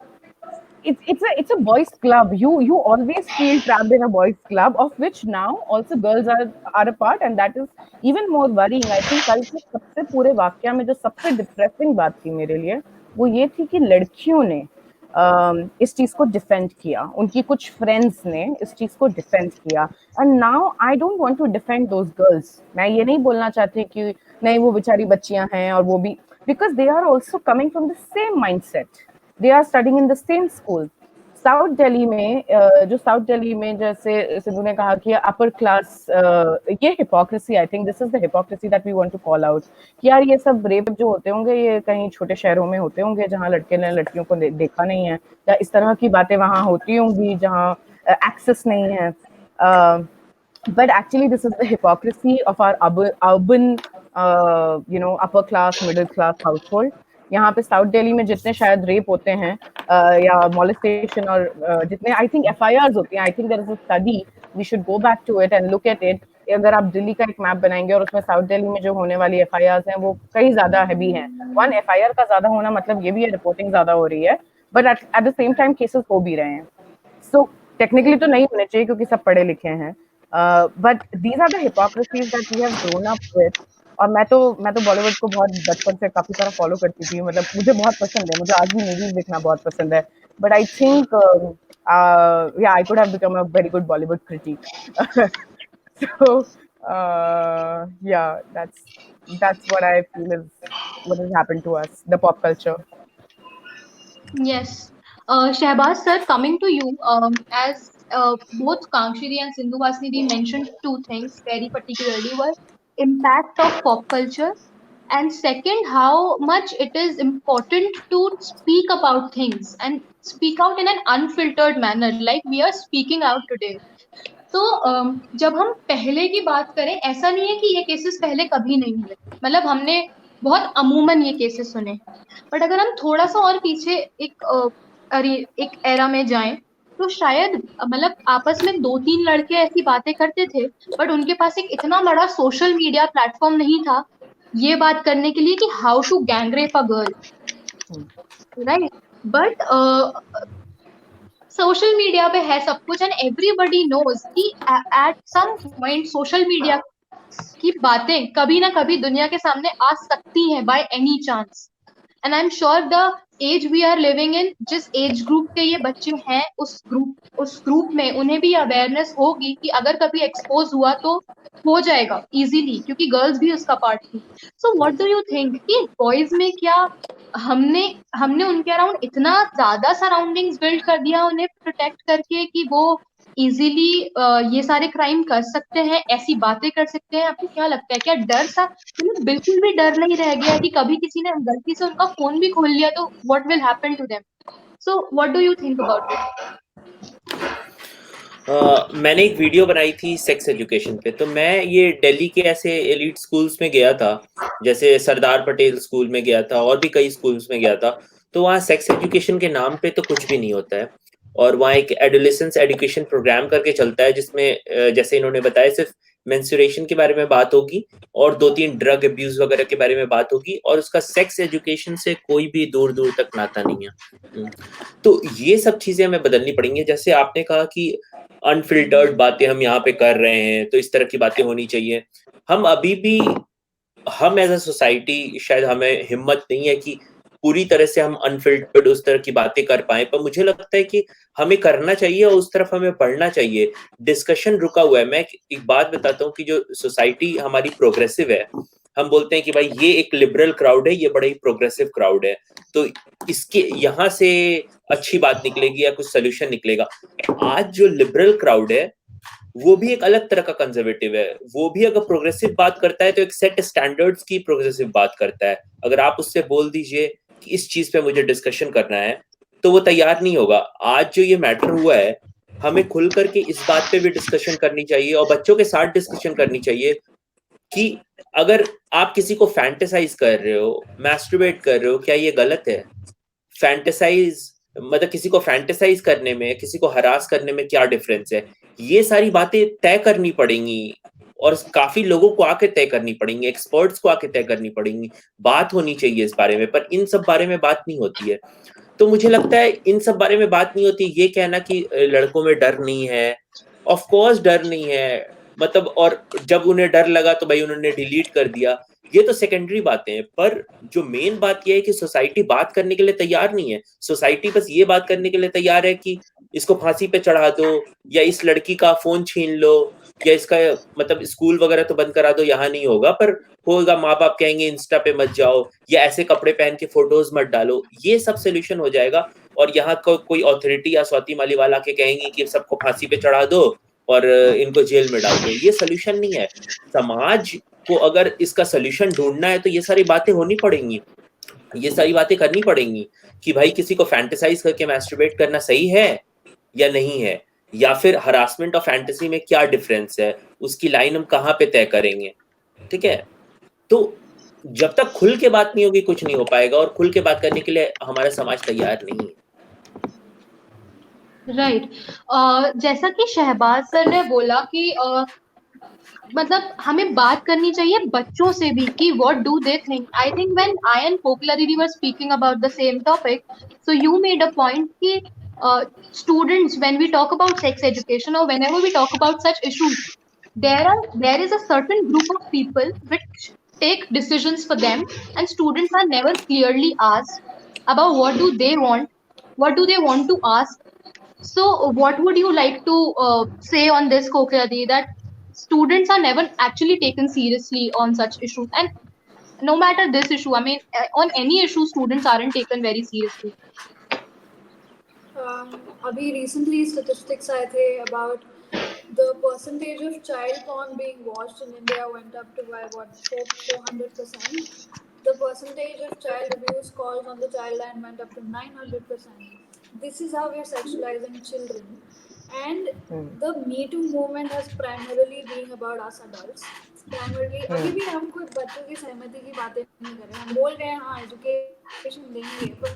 it's a boys club, you always feel trapped in a boys club, of which now also girls are a part, and that is even more worrying. I think कल के सबसे पूरे वाक्या में जो सबसे depressing बात थी मेरे लिए वो ये थी कि लड़कियों ने इस चीज को डिफेंड किया, उनकी कुछ फ्रेंड्स ने इस चीज को डिफेंड किया, and now I don't want to defend those girls. मैं ये नहीं बोलना चाहती कि नहीं वो बेचारी बच्चियां हैं और वो भी, because they are also coming from the same mindset, they are studying in the same school. South Delhi में जो साउथ दिल्ली में जैसे सिद्धू ने कहा कि अपर क्लास, ये hypocrisy, I think this is the hypocrisy that we want to call out कि यार ये सब रेप जो होते होंगे ये कहीं छोटे शहरों में होते होंगे जहाँ लड़के ने लड़कियों को देखा नहीं है, या इस तरह की बातें वहाँ होती होंगी जहाँ एक्सेस नहीं है, but actually this is the hypocrisy of our urban you know, upper class middle class household. यहाँ पे साउथ दिल्ली में जितने शायद रेप होते हैं या मॉलेस्टेशन और जितने आई थिंक एफआईआर्स होती हैं, I think there is a study, we should go back to it and look at it. अगर आप दिल्ली का एक मैप बनाएंगे और उसमें साउथ दिल्ली में जो होने वाली एफआईआर्स हैं वो कई ज्यादा हैवी हैं। वन, एफआईआर का ज्यादा होना मतलब ये भी है रिपोर्टिंग ज्यादा हो रही है, but at the same time cases हो भी रहे हैं। सो टेक्निकली तो नहीं होने चाहिए क्योंकि सब पढ़े लिखे हैं, but these are the hypocrisies that we have grown up with. और मैं तो बॉलीवुड को बहुत बचपन से काफी सारा फॉलो करती थी, मतलब मुझे बहुत पसंद है, मुझे आज भी मूवीज देखना बहुत पसंद है, बट आई थिंक या I could have become a very good Bollywood critic. So yeah, that's what I feel is what has happened to us, the pop culture. Yes. Shehbaz sir, coming to you, as both Kangshidi and Sindhu Vasnidhi mentioned two things very particularly were impact of pop culture, and second, how much it is important to speak about things and speak out in an unfiltered manner like we are speaking out today. तो जब हम पहले की बात करें, ऐसा नहीं है कि ये केसेस पहले कभी नहीं हुए, मतलब हमने बहुत अमूमन ये केसेस सुने। बट अगर हम थोड़ा सा और पीछे एक एरा में जाएं, तो शायद मतलब आपस में 2-3 लड़के ऐसी बातें करते थे, बट उनके पास एक इतना बड़ा सोशल मीडिया प्लेटफॉर्म नहीं था ये बात करने के लिए कि how to gangrape a girl, right? But social media पे है सब कुछ, एंड एवरीबडी नोज कि at some point social media की बातें कभी ना कभी दुनिया के सामने आ सकती हैं by any chance. And I am sure the age we are living in, जिस एज ग्रुप के ये बच्चे हैं, उस ग्रुप में उन्हें भी अवेयरनेस होगी कि अगर कभी एक्सपोज हुआ तो हो जाएगा इजीली, क्योंकि गर्ल्स भी उसका पार्ट थी। सो व्हाट डू यू थिंक कि बॉयज में क्या हमने हमने उनके अराउंड इतना ज्यादा सराउंडिंग्स बिल्ड कर दिया उन्हें प्रोटेक्ट करके कि वो इजीली ये सारे क्राइम कर सकते हैं, ऐसी बातें कर सकते हैं? आपको क्या लगता है, क्या डर सा, मतलब बिल्कुल भी डर नहीं रह गया कि कभी किसी ने गलती से उनका फोन भी खोल लिया तो what will happen to them? So what do you think about it? मैंने एक वीडियो बनाई थी सेक्स एजुकेशन पे, तो मैं ये दिल्ली के ऐसे एलिट स्कूल्स में गया था, जैसे सरदार पटेल स्कूल में गया था और भी कई स्कूल्स में गया था। तो वहाँ सेक्स एजुकेशन के नाम पे तो कुछ भी नहीं होता है, और वहाँ एक एडोलेसेंस एजुकेशन प्रोग्राम करके चलता है, जिसमें जैसे इन्होंने बताया सिर्फ मेंस्ट्रुएशन के बारे में बात होगी और 2-3 ड्रग अब्यूज वगैरह के बारे में बात होगी, और उसका सेक्स एजुकेशन से कोई भी दूर दूर तक नाता नहीं है। तो ये सब चीजें हमें बदलनी पड़ेंगी। जैसे आपने कहा कि अनफिल्टर्ड बातें हम यहाँ पे कर रहे हैं, तो इस तरह की बातें होनी चाहिए। हम अभी भी, हम एज अ सोसाइटी शायद हमें हिम्मत नहीं है कि पूरी तरह से हम अनफिल्टर्ड उस तरह की बातें कर पाए, पर मुझे लगता है कि हमें करना चाहिए और उस तरफ हमें बढ़ना चाहिए। डिस्कशन रुका हुआ है। मैं एक बात बताता हूँ कि जो सोसाइटी हमारी प्रोग्रेसिव है, हम बोलते हैं कि भाई ये एक लिबरल क्राउड है, ये बड़ा ही प्रोग्रेसिव क्राउड है, तो इसके यहाँ से अच्छी बात निकलेगी या कुछ सोल्यूशन निकलेगा। आज जो लिबरल क्राउड है वो भी एक अलग तरह का कंजर्वेटिव है। वो भी अगर प्रोग्रेसिव बात करता है तो एक सेट स्टैंडर्ड्स की प्रोग्रेसिव बात करता है। अगर आप उससे बोल दीजिए कि इस चीज पे मुझे डिस्कशन करना है, तो वो तैयार नहीं होगा। आज जो ये मैटर हुआ है, हमें खुल करके इस बात पे भी डिस्कशन करनी चाहिए और बच्चों के साथ डिस्कशन करनी चाहिए कि अगर आप किसी को फैंटेसाइज कर रहे हो, मैस्टरबेट कर रहे हो, क्या ये गलत है? फैंटेसाइज मतलब किसी को फैंटेसाइज करने में, किसी को हरास करने में क्या डिफरेंस है? ये सारी बातें तय करनी पड़ेंगी, और काफी लोगों को आके तय करनी पड़ेंगी, एक्सपर्ट्स को आके तय करनी पड़ेंगी। बात होनी चाहिए इस बारे में, पर इन सब बारे में बात नहीं होती है। तो मुझे लगता है इन सब बारे में बात नहीं होती। ये कहना कि लड़कों में डर नहीं है, ऑफ कोर्स डर नहीं है, मतलब, और जब उन्हें डर लगा तो भाई उन्होंने डिलीट कर दिया, ये तो सेकेंडरी बातें हैं। पर जो मेन बात ये है कि सोसाइटी बात करने के लिए तैयार नहीं है। सोसाइटी बस ये बात करने के लिए तैयार है कि इसको फांसी पे चढ़ा दो, या इस लड़की का फोन छीन लो, या इसका मतलब स्कूल वगैरह तो बंद करा दो, यहाँ नहीं होगा, पर होगा, माँ बाप कहेंगे इंस्टा पे मत जाओ, या ऐसे कपड़े पहन के फोटोज मत डालो, ये सब सोल्यूशन हो जाएगा। और यहाँ कोई अथॉरिटी या स्वाति मालीवाल आके कहेंगी कि सबको फांसी पे चढ़ा दो और इनको जेल में डाल दो, ये सोल्यूशन नहीं है। समाज को अगर इसका सोल्यूशन ढूंढना है तो ये सारी बातें होनी पड़ेंगी, ये सारी बातें करनी पड़ेंगी कि भाई किसी को फैंटेसाइज करके मैस्टरबेट करना सही है या नहीं है, या फिर हरासमेंट और फैंटेसी में क्या डिफरेंस है, उसकी लाइन हम कहाँ पे तय करेंगे। ठीक है, तो जब तक खुल के बात नहीं होगी कुछ नहीं हो पाएगा, और खुल के बात करने के लिए हमारा समाज तैयार नहीं है। राइट। जैसा कि शहबाज सर ने बोला कि मतलब हमें बात करनी चाहिए बच्चों से भी कि what do they think. I think when I and Kokila didi were speaking about the same topic, so you made a point कि students, when we talk about sex education or whenever we talk about such issues, there is a certain group of people which take decisions for them, and students are never clearly asked about what do they want to ask. So what would you like to say on this, Kokiadi, that students are never actually taken seriously on such issues? And no matter this issue, I mean, on any issue, students aren't taken very seriously. अभी recently statistics आए थे about the percentage of child porn being watched in India went up to by what 400%. The percentage of child abuse calls on the child line went up to 900%. This is how we are sexualizing children. And the Me Too movement has primarily been about us adults. Primarily, अभी भी हम कोई बच्चों की सहमति की बातें नहीं कर रहे, हम बोल रहे हैं हाँ एजुकेशन देंगे, but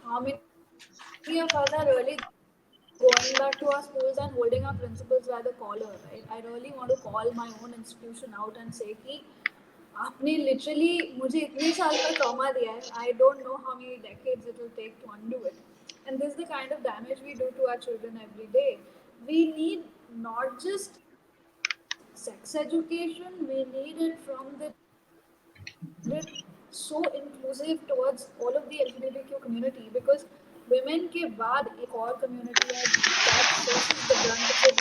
how many of us are really going back to our schools and holding our principals by the collar, right? I really want to call my own institution out and say कि आपने literally मुझे इतने साल का trauma दिया है. I don't know how many decades it will take to undo it. And this is the kind of damage we do to our children every day. We need not just sex education, we need it from the so inclusive towards all of the LGBTQ community, because women के बाद एक और community है that faces the brunt of it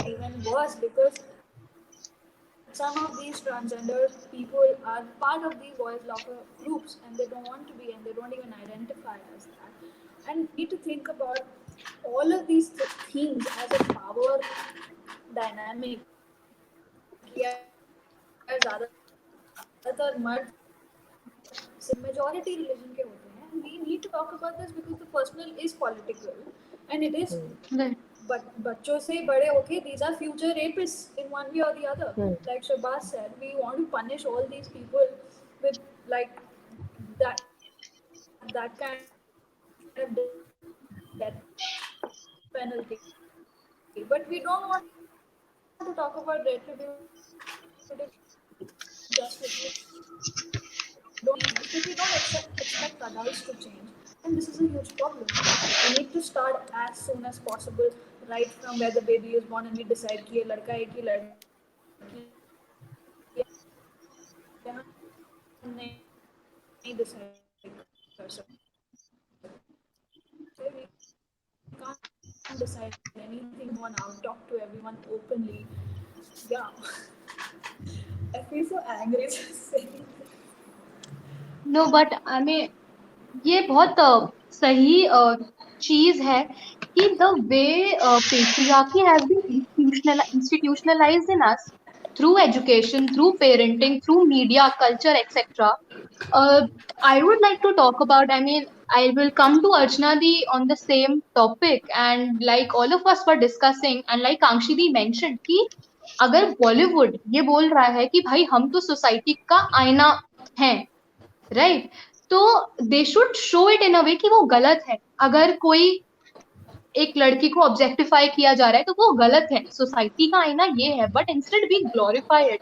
even worse, because some of these transgender people are part of the boys locker groups and they don't want to be and they don't even identify as that. And we need to think about all of these themes as a power dynamic. ज़्यादातर मर्द majority religion के होते हैं, and we need to talk about this because the personal is political and it is. Right. But बच्चों से बड़े होके these are future rapists in one way or the other. Like Shabazz said, we want to punish all these people with like that kind of death penalty. But we don't want to talk about retributive justice. If we don't expect adults to change, then this is a huge problem. We need to start as soon as possible, right from where the baby is born, and we decide कि ये लड़का है कि लड़की है. नहीं decide कर सकते. We can't decide anything on out. Talk to everyone openly. Yeah. I feel so angry just saying. No, but I mean, ये बहुत सही चीज है कि the way patriarchy has been institutionalized in us through education, through parenting, through media, culture, etc. I would like to talk about, I mean, I will come to Archana Di on the same topic, and like all of us were discussing, and like Kankshi Di mentioned कि अगर बॉलीवुड ये बोल रहा है कि भाई हम तो सोसाइटी का आईना हैं, राइट, तो they should show it in a way कि वो गलत है. अगर कोई एक लड़की को ऑब्जेक्टिफाई किया जा रहा है तो वो गलत है, सोसाइटी का आईना ये है, but instead we glorify it,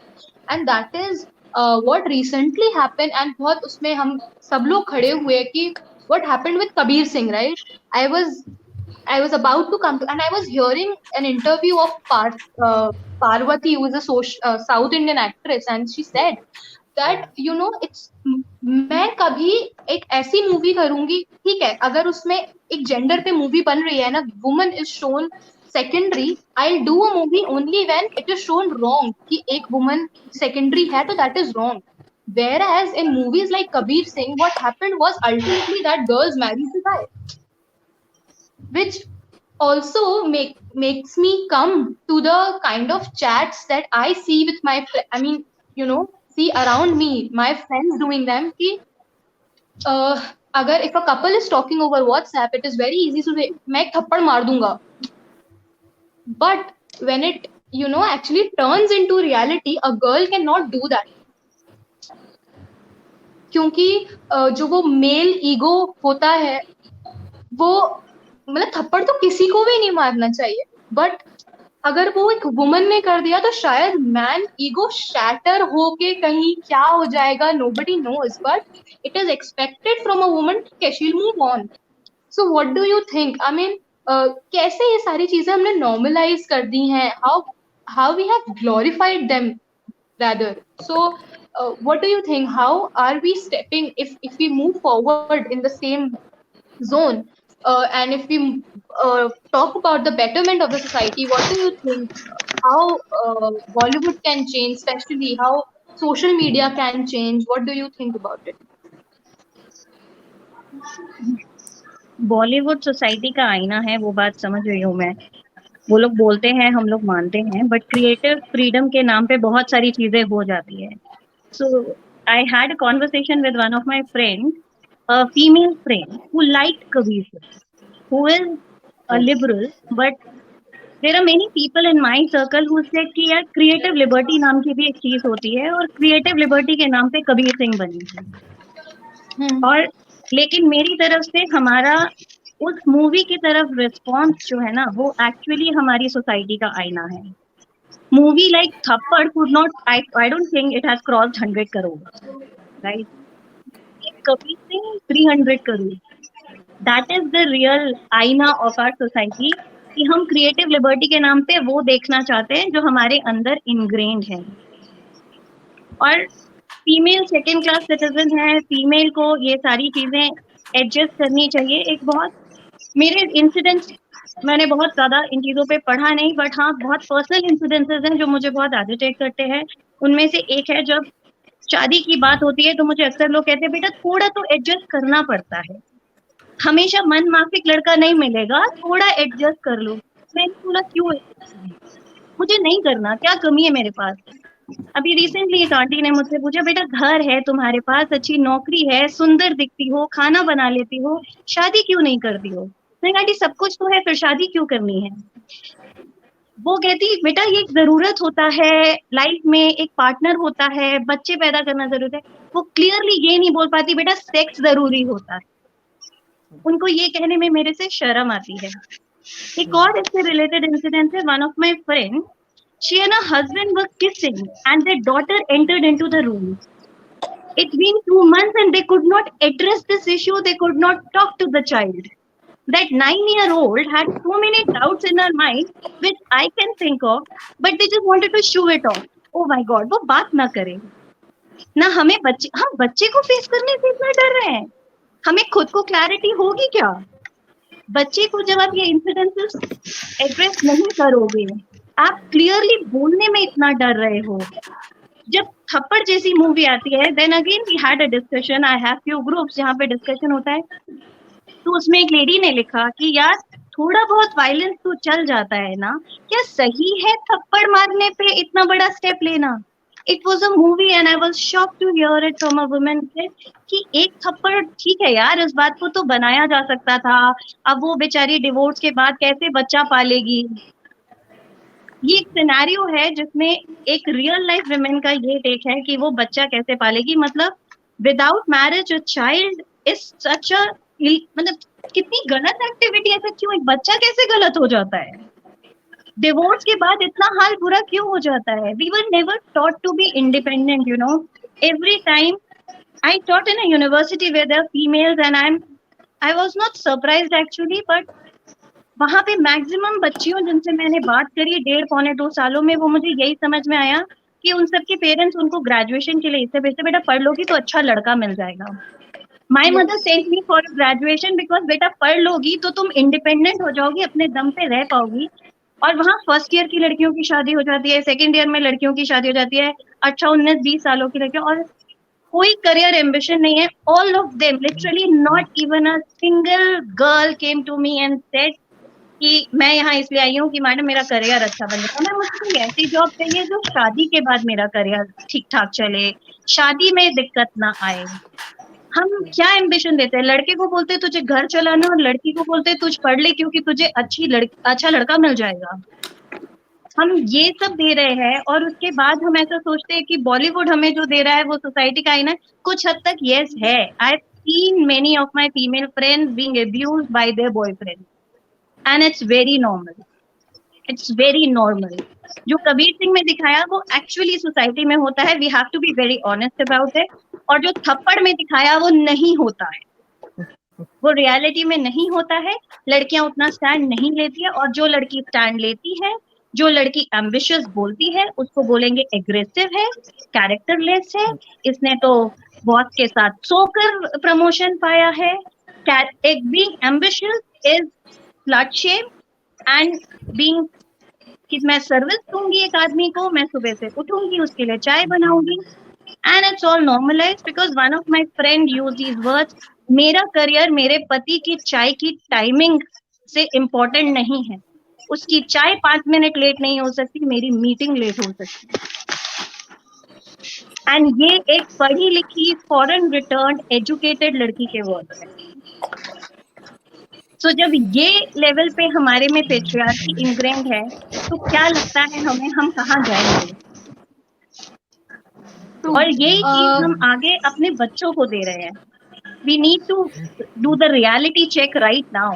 and that is what recently happened. And बहुत उसमें हम सब लोग खड़े हुए कि what happened with Kabir Singh, right. I was about to come to, and I was hearing an interview of Parvati, who is a South Indian actress, and she said that मैं कभी एक ऐसी मूवी करूंगी, ठीक है, अगर उसमें एक जेंडर पे मूवी बन रही है ना, woman is shown secondary, I do a movie only when it is shown wrong कि एक वुमन सेकेंडरी है तो that is wrong. Whereas in movies like Kabir Singh, what happened was ultimately that girls married the guy, which also makes me come to the kind of chats that I see with my see around me, my friends doing them कि अगर if a couple is talking over WhatsApp, it is very easy to say मैं एक थप्पड़ मार दूंगा, but when it actually turns into reality, a girl cannot do that, क्योंकि जो वो मेल ईगो होता है वो मतलब थप्पड़ तो किसी को भी नहीं मारना चाहिए, बट अगर वो एक वुमन ने कर दिया तो शायद मैन ईगो शैटर होके कहीं क्या हो जाएगा, nobody knows, but it is expected from a woman कि she'll move on. So what do you think? I mean, कैसे ये सारी चीजें हमने normalize कर दी हैं, how we have glorified them rather. So what do you think? How are we stepping if we move forward in the same zone, and if we talk about the betterment of the society, what do you think? How Bollywood can change, especially how social media can change? What do you think about it? Bollywood society का आईना है, वो बात समझ रही हूँ मैं. वो लोग बोलते हैं, हम लोग मानते हैं, बट क्रिएटिव फ्रीडम के नाम पे बहुत सारी चीजें हो जाती है. So I had a conversation with one of my friend, a female friend who liked Kabir Singh, who is liberal, but there are many people in my circle who said कि यार creative liberty नाम की भी एक चीज होती है और creative liberty के नाम पे कबीर सिंह बनी है। और लेकिन मेरी तरफ से हमारा उस मूवी की तरफ रिस्पॉन्स जो है ना वो एक्चुअली हमारी सोसाइटी का आईना है। मूवी लाइक थप्पड़ could not, I don't think it has crossed 100 crore, right? Kabir Singh 300 crore. That is the real आईना of our society कि हम क्रिएटिव लिबर्टी के नाम पे वो देखना चाहते हैं जो हमारे अंदर इनग्रेन्ड है। और फीमेल सेकेंड क्लास सिटीजन है, फीमेल को ये सारी चीजें एडजस्ट करनी चाहिए। एक बहुत मेरे इंसिडेंट्स, मैंने बहुत ज्यादा इन चीजों पे पढ़ा नहीं, बट हाँ बहुत पर्सनल इंसिडेंसेस हैं जो मुझे बहुत एजिटेट करते हैं। उनमें से एक है जब शादी की बात होती है तो मुझे अक्सर लोग कहते हैं बेटा थोड़ा तो एडजस्ट करना पड़ता है, हमेशा मन माफिक लड़का नहीं मिलेगा, थोड़ा एडजस्ट कर लो। मैंने बोला क्यों, मुझे नहीं करना, क्या कमी है मेरे पास। अभी रिसेंटली एक आंटी ने मुझसे पूछा बेटा घर है तुम्हारे पास, अच्छी नौकरी है, सुंदर दिखती हो, खाना बना लेती हो, शादी क्यों नहीं करती हो। मैंने कहा आंटी सब कुछ तो है, फिर शादी क्यों करनी है। वो कहती बेटा ये एक जरूरत होता है लाइफ में, एक पार्टनर होता है, बच्चे पैदा करना जरूरत है। वो क्लियरली ये नहीं बोल पाती बेटा सेक्स जरूरी होता है। उनको ये कहने में मेरे से शर्म आती है। एक और इससे रिलेटेड इंसिडेंट है, one of my friend, she and her husband were kissing and their daughter entered into the room. It's been 2 months and they could not address this issue, they could not talk to the child. That 9-year-old had so many doubts in her mind which I can think of, but they just wanted to shoo it off. Oh my god, वो बात ना करें ना, हमें हम बच्चे को face करने से इतना डर रहे हैं, हमें खुद को क्लैरिटी होगी क्या। बच्चे को जब आप ये इंसिडेंसेस एड्रेस नहीं करोगे, आप क्लियरली बोलने में इतना डर रहे हो। जब थप्पड़ जैसी मूवी आती है, then again we had a discussion, I have few groups जहाँ पे डिस्कशन होता है, तो उसमें एक लेडी ने लिखा कि यार थोड़ा बहुत वायलेंस तो चल जाता है ना, क्या सही है थप्पड़ मारने पे इतना बड़ा स्टेप लेना। It was a movie and I was shocked to hear it from a woman कि एक थप्पड़ ठीक है यार, इस बात को तो बनाया जा सकता था, अब वो बेचारी डिवोर्स के बाद कैसे बच्चा पालेगी। ये एक सिनेरियो है जिसमें एक रियल लाइफ वुमेन का ये टेक है कि वो बच्चा कैसे पालेगी। मतलब without marriage a child is such a, मतलब कितनी गलत एक्टिविटी है। ऐसा क्यों, एक बच्चा कैसे गलत हो जाता है, डिवोर्स के बाद इतना हाल बुरा क्यों हो जाता है। We were never taught to be independent, you know. Every time I taught in a university where there are females and I was not surprised actually, but वहां पे मैक्सिमम बच्चियों जिनसे मैंने बात करी 1.5-2 सालों में, वो मुझे यही समझ में आया कि उन सबके पेरेंट्स उनको ग्रेजुएशन के लिए इससे बेटा पढ़ लोगी तो अच्छा लड़का मिल जाएगा। My mother sent me for graduation because बेटा पढ़ लोगी तो तुम इंडिपेंडेंट हो जाओगी, अपने दम पे रह पाओगी। और वहाँ फर्स्ट ईयर की लड़कियों की शादी हो जाती है, सेकेंड ईयर में लड़कियों की शादी हो जाती है, 18-19-20 सालों की लड़कियों, और कोई करियर एम्बिशन नहीं है। All of them, literally not even a single girl came to me and said कि मैं यहाँ इसलिए आई हूँ कि मैडम मेरा करियर अच्छा बन जाए। मैं मुझे कोई ऐसी जॉब चाहिए जो शादी के बाद मेरा करियर ठीक ठाक चले, शादी में दिक्कत ना आए। हम क्या एम्बिशन देते हैं, लड़के को बोलते तुझे घर चलाना और लड़की को बोलते तुझ पढ़ ले क्योंकि तुझे अच्छा लड़का मिल जाएगा। हम ये सब दे रहे हैं और उसके बाद हम ऐसा सोचते हैं कि बॉलीवुड हमें जो दे रहा है वो सोसाइटी का आईना। कुछ हद तक यस है। I have seen many of my female friends being abused bye there boyfriend and it's very normal, it's very normal. जो कबीर सिंह में दिखाया वो एक्चुअली सोसाइटी में होता है, we have to be very honest about it. और जो थप्पड़ में दिखाया वो नहीं होता है, वो रियलिटी में नहीं होता है। लड़कियां उतना स्टैंड नहीं लेती है, और जो लड़की स्टैंड लेती है, जो लड़की एम्बिशियस बोलती है, उसको बोलेंगे एग्रेसिव है, कैरेक्टरलेस है, इसने तो बॉस के साथ सोकर प्रमोशन पाया है। एक being ambitious is slut shame and being कि मैं सर्विस दूंगी एक आदमी को, मैं सुबह से उठूंगी उसके लिए चाय बनाऊंगी, and it's all normalised because one of my friend used these words, मेरा करियर मेरे पति की चाय की टाइमिंग से इम्पोर्टेंट नहीं है, उसकी चाय 5 मिनट लेट नहीं हो सकती, मेरी मीटिंग लेट हो सकती है। एंड ये एक पढ़ी लिखी फॉरेन रिटर्न एजुकेटेड लड़की के वर्ड्स है। सो जब ये लेवल पे हमारे में पेट्रियार्की इनग्रेन्ड है, तो क्या लगता है हमें, हम कहाँ जाएंगे? और यही चीज हम आगे अपने बच्चों को दे रहे हैं. We need to do the reality check right now.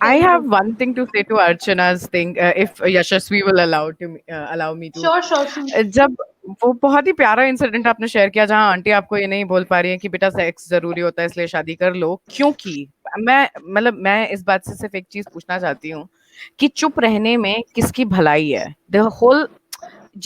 I have one thing to say to Archana's thing, if Yashasvi will allow me to. Sure, sure. जब वो बहुत ही प्यारा इंसिडेंट आपने शेयर किया जहाँ आंटी आपको ये नहीं बोल पा रही है कि बेटा सेक्स जरूरी होता है इसलिए शादी कर लो, क्योंकि मैं इस बात से सिर्फ एक चीज पूछना चाहती हूँ कि चुप रहने में किसकी भलाई है? द होल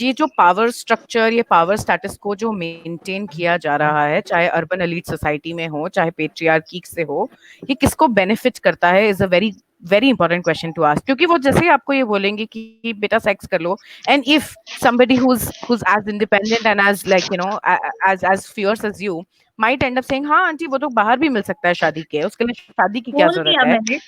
ये जो पावर स्ट्रक्चर, ये पावर स्टेटस को जो मेंटेन किया जा रहा है, चाहे अर्बन एलीट सोसाइटी में हो, चाहे पेट्रियार्की से हो, ये किसको बेनिफिट करता है is a very very important question to ask. क्योंकि वो जैसे ही आपको ये बोलेंगे कि बेटा सेक्स कर लो, and if somebody who's as independent and as like you know as fierce as you might end up saying हाँ आंटी वो तो बाहर भी मिल सकता है शादी के, उसके लिए शादी की क्या जरूरत है?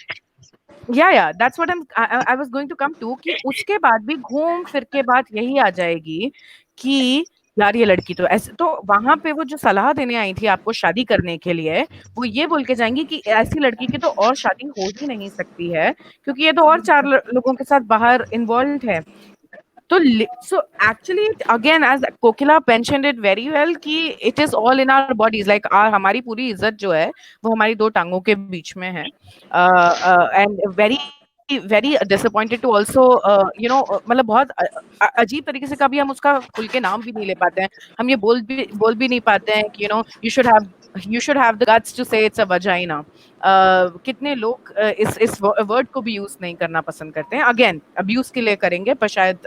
Yeah, that's what I was going to come to, कि उसके बाद भी घूम फिर के बात यही आ जाएगी कि यार ये लड़की तो ऐसे, तो वहां पे वो जो सलाह देने आई थी आपको शादी करने के लिए, वो ये बोल के जाएंगी कि ऐसी लड़की की तो और शादी हो ही नहीं सकती है क्योंकि ये तो और 4 लोगों के साथ बाहर इन्वॉल्व है. तो so actually again as Kokila mentioned it very well कि it is all in our bodies, like हमारी पूरी इज्जत जो है वो हमारी 2 टांगों के बीच में है. And very disappointed to also you know मतलब बहुत अजीब तरीके से कभी हम उसका खुल के नाम भी नहीं ले पाते हैं, हम ये बोल भी नहीं पाते हैं कि you know you should have the guts to say it's a vagina. कितने लोग इस वर्ड को भी यूज नहीं करना पसंद करते हैं. अगेन अब्यूज के लिए करेंगे पर शायद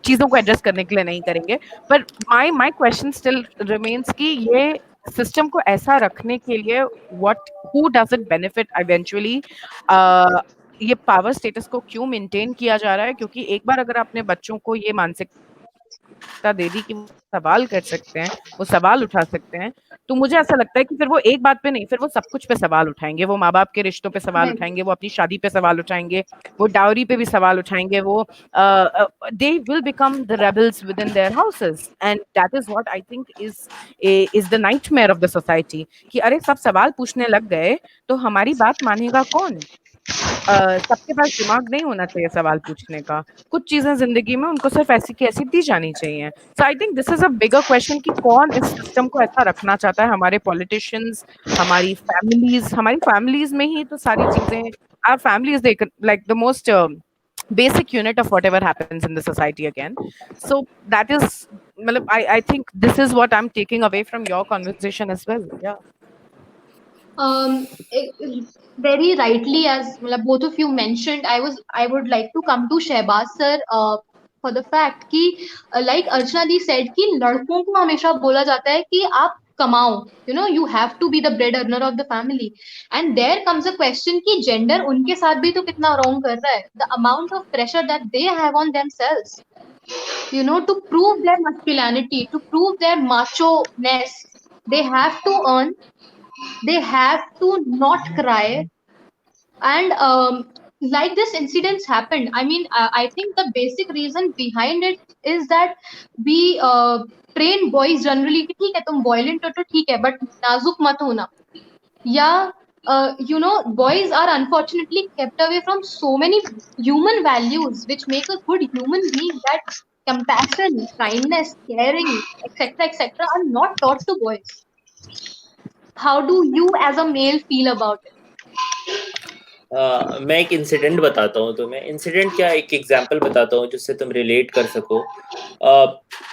चीजों को एड्रेस करने के लिए नहीं करेंगे. पर माय क्वेश्चन स्टिल रिमेन्स कि ये सिस्टम को ऐसा रखने के लिए who does it benefit eventually? ये पावर स्टेटस को क्यों मेंटेन किया जा रहा है? क्योंकि एक बार अगर आपने बच्चों को ये मानसिकता दे दी कि वो सवाल कर सकते हैं, वो सवाल उठा सकते हैं, तो मुझे ऐसा लगता है कि फिर वो एक बात पे नहीं, फिर वो सब कुछ पे सवाल उठाएंगे. वो माँ बाप के रिश्तों पे सवाल उठाएंगे, वो अपनी शादी पे सवाल उठाएंगे, वो डाउरी पे भी सवाल उठाएंगे, वो they will become the rebels within their houses, and that is what I think is the nightmare of the society. कि अरे सब सवाल पूछने लग गए तो हमारी बात मानेगा कौन? सबके पास दिमाग नहीं होना चाहिए सवाल पूछने का. कुछ चीजें जिंदगी में उनको सिर्फ ऐसी की ऐसी दी जानी चाहिए. So I think this is a bigger question कि कौन इस सिस्टम को ऐसा रखना चाहता है. हमारे पॉलिटिशियंस, हमारी फैमिलीज में ही तो सारी चीजें. Our families like the most basic unit of whatever happens in the society again. So that is, I think this is what I'm taking away from your conversation as well. Yeah. Very rightly, as both of you mentioned, I would like to come to Shehbaz sir for the fact कि like Archana दी said कि लड़कों को हमेशा बोला जाता है कि आप कमाओ, you have to be the bread earner of the family, and there comes a question कि gender उनके साथ भी तो कितना wrong कर रहा है. The amount of pressure that they have on themselves, to prove their masculinity, to prove their macho-ness, they have to earn, they have to not cry, and like this incidents happened. I mean, I think the basic reason behind it is that we train boys generally कि ठीक है तुम violent हो तो ठीक है but नाजुक मत होना. Boys are unfortunately kept away from so many human values which make a good human being, that compassion, kindness, caring, etc. are not taught to boys. How do you as a male feel about it? मैं एक incident बताता हूँ तुम्हें. Incident क्या, एक example बताता हूँ जिससे तुम रिलेट कर सको.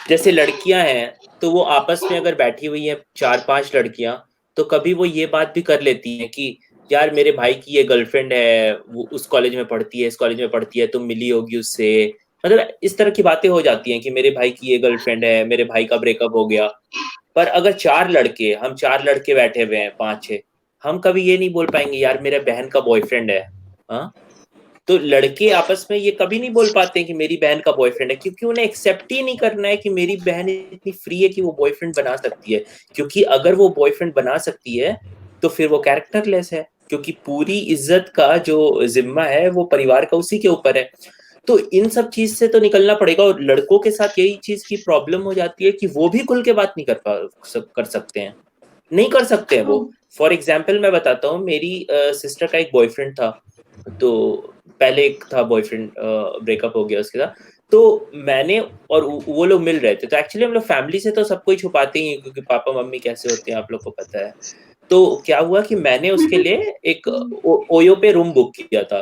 जैसे लड़कियां हैं तो वो आपस में अगर बैठी हुई हैं 4-5 लड़कियां, तो कभी वो ये बात भी कर लेती हैं कि यार मेरे भाई की ये गर्लफ्रेंड है, वो उस कॉलेज में पढ़ती है, इस कॉलेज में पढ़ती है, तुम मिली होगी उससे. मतलब इस तरह की बातें हो जाती हैं कि मेरे भाई की ये गर्लफ्रेंड है, मेरे भाई का ब्रेकअप हो गया. पर अगर 4 लड़के बैठे हुए हैं, 5-6, हम कभी ये नहीं बोल पाएंगे यार मेरे बहन का बॉयफ्रेंड है. हाँ, तो लड़के आपस में ये कभी नहीं बोल पाते हैं कि मेरी बहन का बॉयफ्रेंड है, क्योंकि उन्हें एक्सेप्ट ही नहीं करना है कि मेरी बहन इतनी फ्री है कि वो बॉयफ्रेंड बना सकती है. क्योंकि अगर वो बॉयफ्रेंड बना सकती है तो फिर वो कैरेक्टरलेस है, क्योंकि पूरी इज्जत का जो जिम्मा है वो परिवार का उसी के ऊपर है. तो इन सब चीज से तो निकलना पड़ेगा. और लड़कों के साथ यही चीज की प्रॉब्लम हो जाती है कि वो भी खुल के बात नहीं कर सकते हैं. नहीं कर सकते हैं वो। फॉर एग्जाम्पल मैं बताता हूँ, मेरी सिस्टर का एक बॉयफ्रेंड था, तो पहले एक था बॉयफ्रेंड, ब्रेकअप हो गया उसके साथ, तो मैंने और वो लोग मिल रहे थे, तो एक्चुअली हम लोग फैमिली से तो सब कुछ छुपाते ही हैं, क्योंकि पापा मम्मी कैसे होते हैं आप लोग को पता है। तो क्या हुआ कि मैंने उसके लिए एक ओयो पे रूम बुक किया था,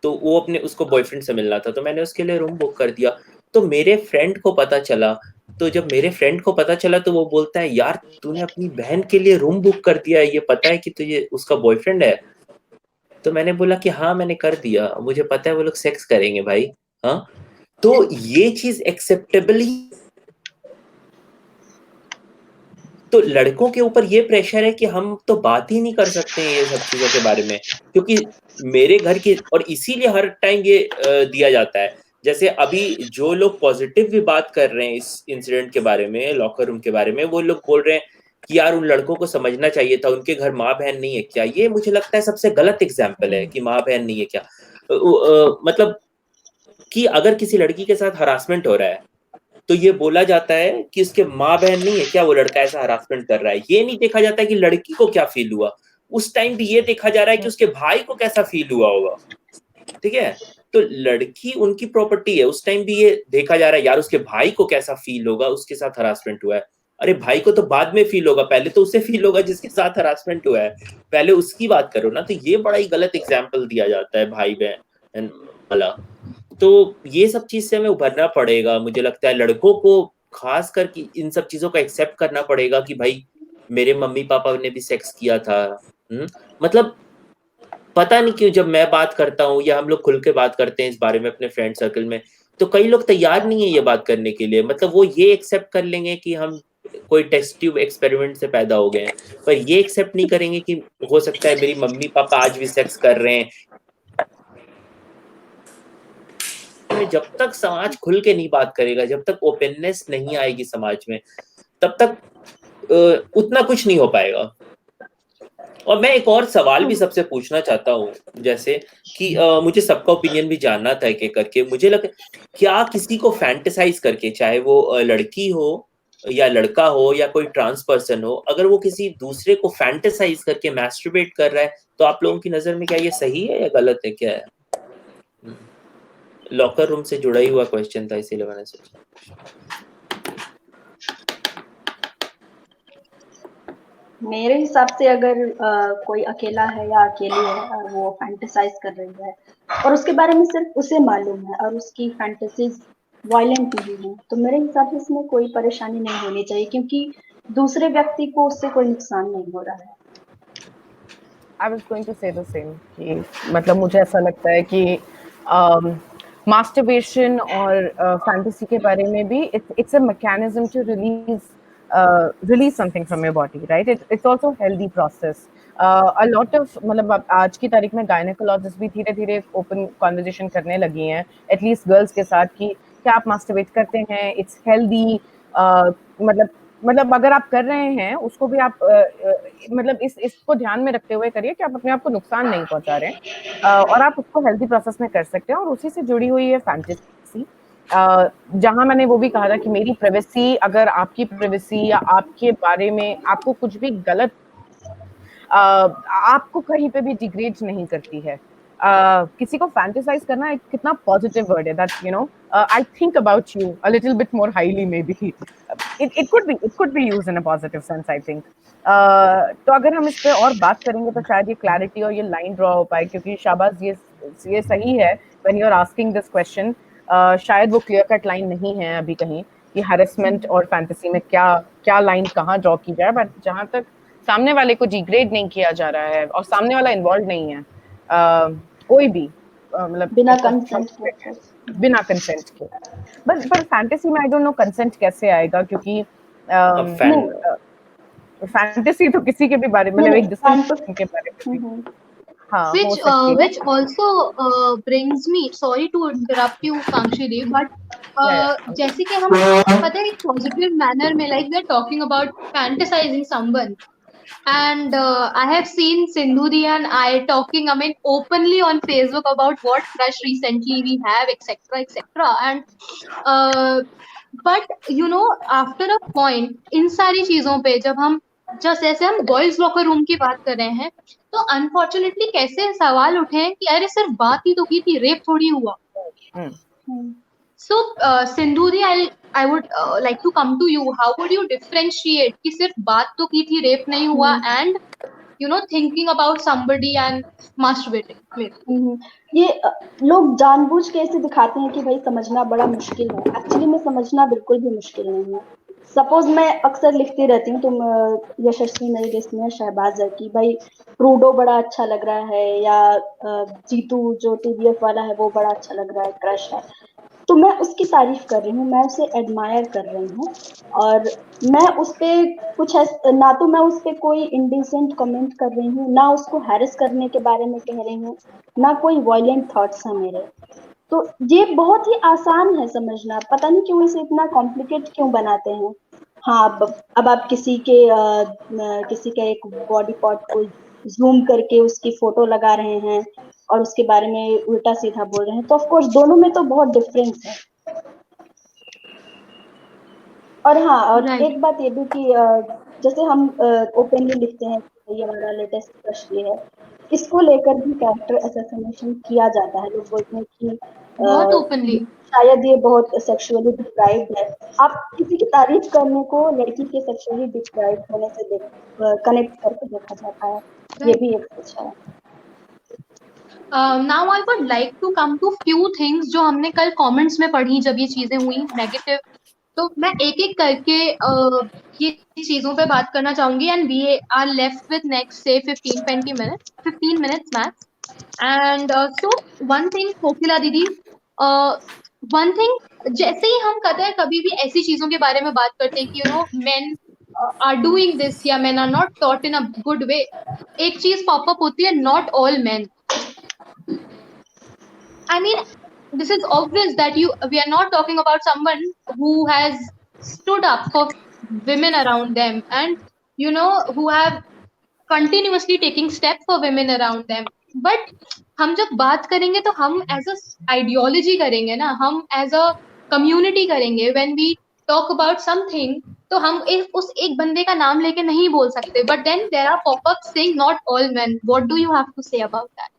तो वो अपने उसको बॉयफ्रेंड से मिलना था, तो मैंने उसके लिए रूम बुक कर दिया। तो मेरे फ्रेंड को पता चला, तो जब मेरे फ्रेंड को पता चला तो वो बोलता है, यार तूने अपनी बहन के लिए रूम बुक कर दिया है, ये पता है कि तुझे उसका बॉयफ्रेंड है? तो मैंने बोला कि हाँ मैंने कर दिया, मुझे पता है वो लोग सेक्स करेंगे भाई। हाँ, तो ये चीज एक्सेप्टेबल ही। तो लड़कों के ऊपर ये प्रेशर है कि हम तो बात ही नहीं कर सकते हैं ये सब चीजों के बारे में, क्योंकि मेरे घर की, और इसीलिए हर टाइम ये दिया जाता है। जैसे अभी जो लोग पॉजिटिव भी बात कर रहे हैं इस इंसिडेंट के बारे में, लॉकर रूम के बारे में, वो लोग बोल रहे हैं कि यार उन लड़कों को समझना चाहिए था, उनके घर माँ बहन नहीं है क्या? ये मुझे लगता है सबसे गलत एग्जाम्पल है कि माँ बहन नहीं है क्या। मतलब कि अगर किसी लड़की के साथ हरासमेंट हो रहा है तो ये बोला जाता है कि उसके माँ बहन नहीं है क्या, वो लड़का ऐसा हरासमेंट कर रहा है। ये नहीं देखा जाता है कि लड़की को क्या फील हुआ। उस टाइम भी ये देखा जा रहा है कि उसके भाई को कैसा फील हुआ होगा। ठीक है, तो लड़की उनकी प्रॉपर्टी है, उस टाइम भी ये देखा जा रहा है यार उसके भाई को कैसा फील होगा, उसके साथ हरासमेंट हुआ है। अरे भाई को तो बाद में फील होगा, पहले तो उसे फील होगा जिसके साथ हरासमेंट हुआ है, पहले उसकी बात करो ना। तो ये बड़ा ही गलत एग्जाम्पल दिया जाता है भाई बहन वाला। तो ये सब चीज से हमें उभरना पड़ेगा, मुझे लगता है लड़कों को खास करके इन सब चीजों का एक्सेप्ट करना पड़ेगा कि भाई मेरे मम्मी पापा ने भी सेक्स किया था। मतलब पता नहीं क्यों जब मैं बात करता हूँ या हम लोग खुल के बात करते हैं इस बारे में अपने फ्रेंड सर्कल में, तो कई लोग तैयार नहीं है ये बात करने के लिए। मतलब वो ये एक्सेप्ट कर लेंगे कि हम कोई टेस्ट ट्यूब एक्सपेरिमेंट से पैदा हो गए हैं, पर ये एक्सेप्ट नहीं करेंगे कि हो सकता है मेरी मम्मी पापा आज भी सेक्स कर रहे हैं। जब तक समाज खुल के नहीं बात करेगा, जब तक ओपननेस नहीं आएगी समाज में, तब तक उतना कुछ नहीं हो पाएगा। और मैं एक और सवाल भी सबसे पूछना चाहता हूँ, जैसे कि मुझे सबका ओपिनियन भी जानना था एक एक करके। मुझे लगा क्या किसी को फैंटेसाइज करके, चाहे वो लड़की हो या लड़का हो या कोई ट्रांस पर्सन हो, अगर वो किसी दूसरे को फैंटेसाइज करके मैस्टरबेट कर रहा है, तो आप लोगों की नजर में क्या ये सही है या गलत है, क्या है? लॉकर रूम से जुड़ा ही हुआ क्वेश्चन था, इसीलिए मैंने सोचा। मेरे हिसाब से अगर कोई अकेला है या अकेली है और वो फैंटेसाइज कर रही है और उसके बारे में सिर्फ उसे मालूम है और उसकी फैंटेसीज वायलेंट नहीं है, तो मेरे हिसाब से इसमें कोई परेशानी नहीं होनी चाहिए, क्योंकि दूसरे व्यक्ति को उससे कोई नुकसान नहीं हो रहा है। I was going to say the same कि मतलब मुझे ऐसा लगता है कि masturbation और fantasy के बारे में भी it's a mechanism to release something from your body, right? It's also a healthy process. A lot of मतलब आज की तारीख में gynecologist भी धीरे-धीरे open conversation करने लगी हैं, at least girls के साथ, कि क्या आप masturbate करते हैं, it's healthy, मतलब अगर आप कर रहे हैं उसको भी आप मतलब इसको ध्यान में रखते हुए करिए कि आप अपने आप को नुकसान नहीं पहुंचा रहे हैं, और आप उसको हेल्दी प्रोसेस में कर सकते हैं। और उसी से जुड़ी हुई है फैंटेसी, जहां मैंने वो भी कहा था कि मेरी प्राइवेसी, अगर आपकी प्राइवेसी या आपके बारे में आपको कुछ भी गलत आपको कहीं पे भी डिग्रेड नहीं करती है। किसी को फैंटेसाइज करना एक कितना पॉजिटिव वर्ड है, that you know I think about you a little bit more highly, may be it could be used in a positive sense, I think. तो अगर हम इस पे और बात करेंगे तो शायद ये क्लैरिटी और ये लाइन ड्रॉ हो पाए, क्योंकि शाबाश ये सही है when you are asking this question, शायद वो क्लियर कट लाइन नहीं है अभी कहीं कि हैरेसमेंट और फैंटेसी में क्या लाइन कहाँ ड्रॉ की जाए, बट जहाँ तक सामने वाले को डिग्रेड नहीं किया जा रहा है और सामने वाला इन्वॉल्व नहीं है, कोई भी मतलब बिना कंसेंट के। पर फैंटेसी में आई डोंट नो कंसेंट कैसे आएगा, क्योंकि फैंटेसी तो किसी के भी बारे में, मतलब एक डिस्टिंक्ट के बारे में, हाँ, which also brings me, sorry to interrupt you Kankshi Dev, but जैसे कि हम पता है एक positive manner में, like we are talking about fantasizing someone, and I have seen Sindhudi and I talking, I mean, openly on Facebook about what crush recently we have, etc. And but you know, after a point इन सारी चीजों पे जब हम just जैसे हम boys locker room की बात कर रहे हैं, तो अनफॉर्चुनेटली कैसे सवाल उठे हैं कि अरे सिर्फ बात ही तो की थी, रेप थोड़ी हुआ। So, Sindhuri, I would like to come to you. How would you differentiate कि सिर्फ बात तो की थी, रेप नहीं हुआ, and thinking about somebody and masturbating with? ये लोग जानबूझ के ऐसे दिखाते हैं कि भाई समझना बड़ा मुश्किल है। एक्चुअली में समझना बिल्कुल भी मुश्किल नहीं है। सपोज मैं अक्सर लिखती रहती हूँ, तुम यशस्वी मेरी लिस्ट में है, शहबाज की भाई प्रूडो बड़ा अच्छा लग रहा है, या जीतू जो टीवीएफ वाला है वो बड़ा अच्छा लग रहा है, क्रश है। तो मैं उसकी तारीफ कर रही हूँ, मैं उसे एडमायर कर रही हूँ, और मैं उस पे ना तो मैं उस पे कोई इंडिसेंट कमेंट कर रही हूँ, ना उसको हैरेस करने के बारे में कह रही हूँ, ना कोई वायलेंट थॉट्स है मेरे। तो ये बहुत ही आसान है समझना, पता नहीं क्यों इसे इतना कॉम्प्लिकेट क्यों बनाते हैं। हाँ, अब आप किसी का एक बॉडी पार्ट को जूम करके उसकी फोटो लगा रहे हैं और उसके बारे में उल्टा सीधा बोल रहे हैं, तो ऑफ कोर्स दोनों में तो बहुत डिफरेंस है। और हाँ, और Right. एक बात ये भी कि जैसे हम ओपनली लिखते हैं कि ये हमारा लेटेस्ट क्रश ये है, इसको लेकर भी कैरेक्टर असैसिनेशन किया जाता है। लोग बोलते हैं कि बहुत ओपनली। शायद ये बहुत सेक्सुअली डिप्राइव्ड है। आप किसी की तारीफ करने को लड़की के सेक्सुअली डिप्राइव्ड होने से कनेक्ट करके देखा जाता है, ये भी एक सच है। Now I would like to come to few things जो हमने कल कमेंट्स में पढ़ी जब ये चीजें हुई नेगेटिव। तो मैं एक एक करके ये चीजों पे बात करना चाहूंगी, and we are left with next से 15-20 minutes, 15 minutes max. And so one thing Kokila didi, one thing, जैसे ही हम कहते हैं कभी भी ऐसी चीजों के बारे में बात करते हैं कि मेन आर डूइंग दिस या men are not taught in a good way, एक चीज पॉपअप होती है, not all men. I mean, this is obvious that we are not talking about someone who has stood up for women around them, and who have continuously taking steps for women around them. But हम जब बात करेंगे तो हम as अ ideology करेंगे ना, हम as a community करेंगे। When we talk about something, तो हम उस एक बंदे का नाम लेके नहीं बोल सकते, but then there are pop up saying not all men. What do you have to say about that?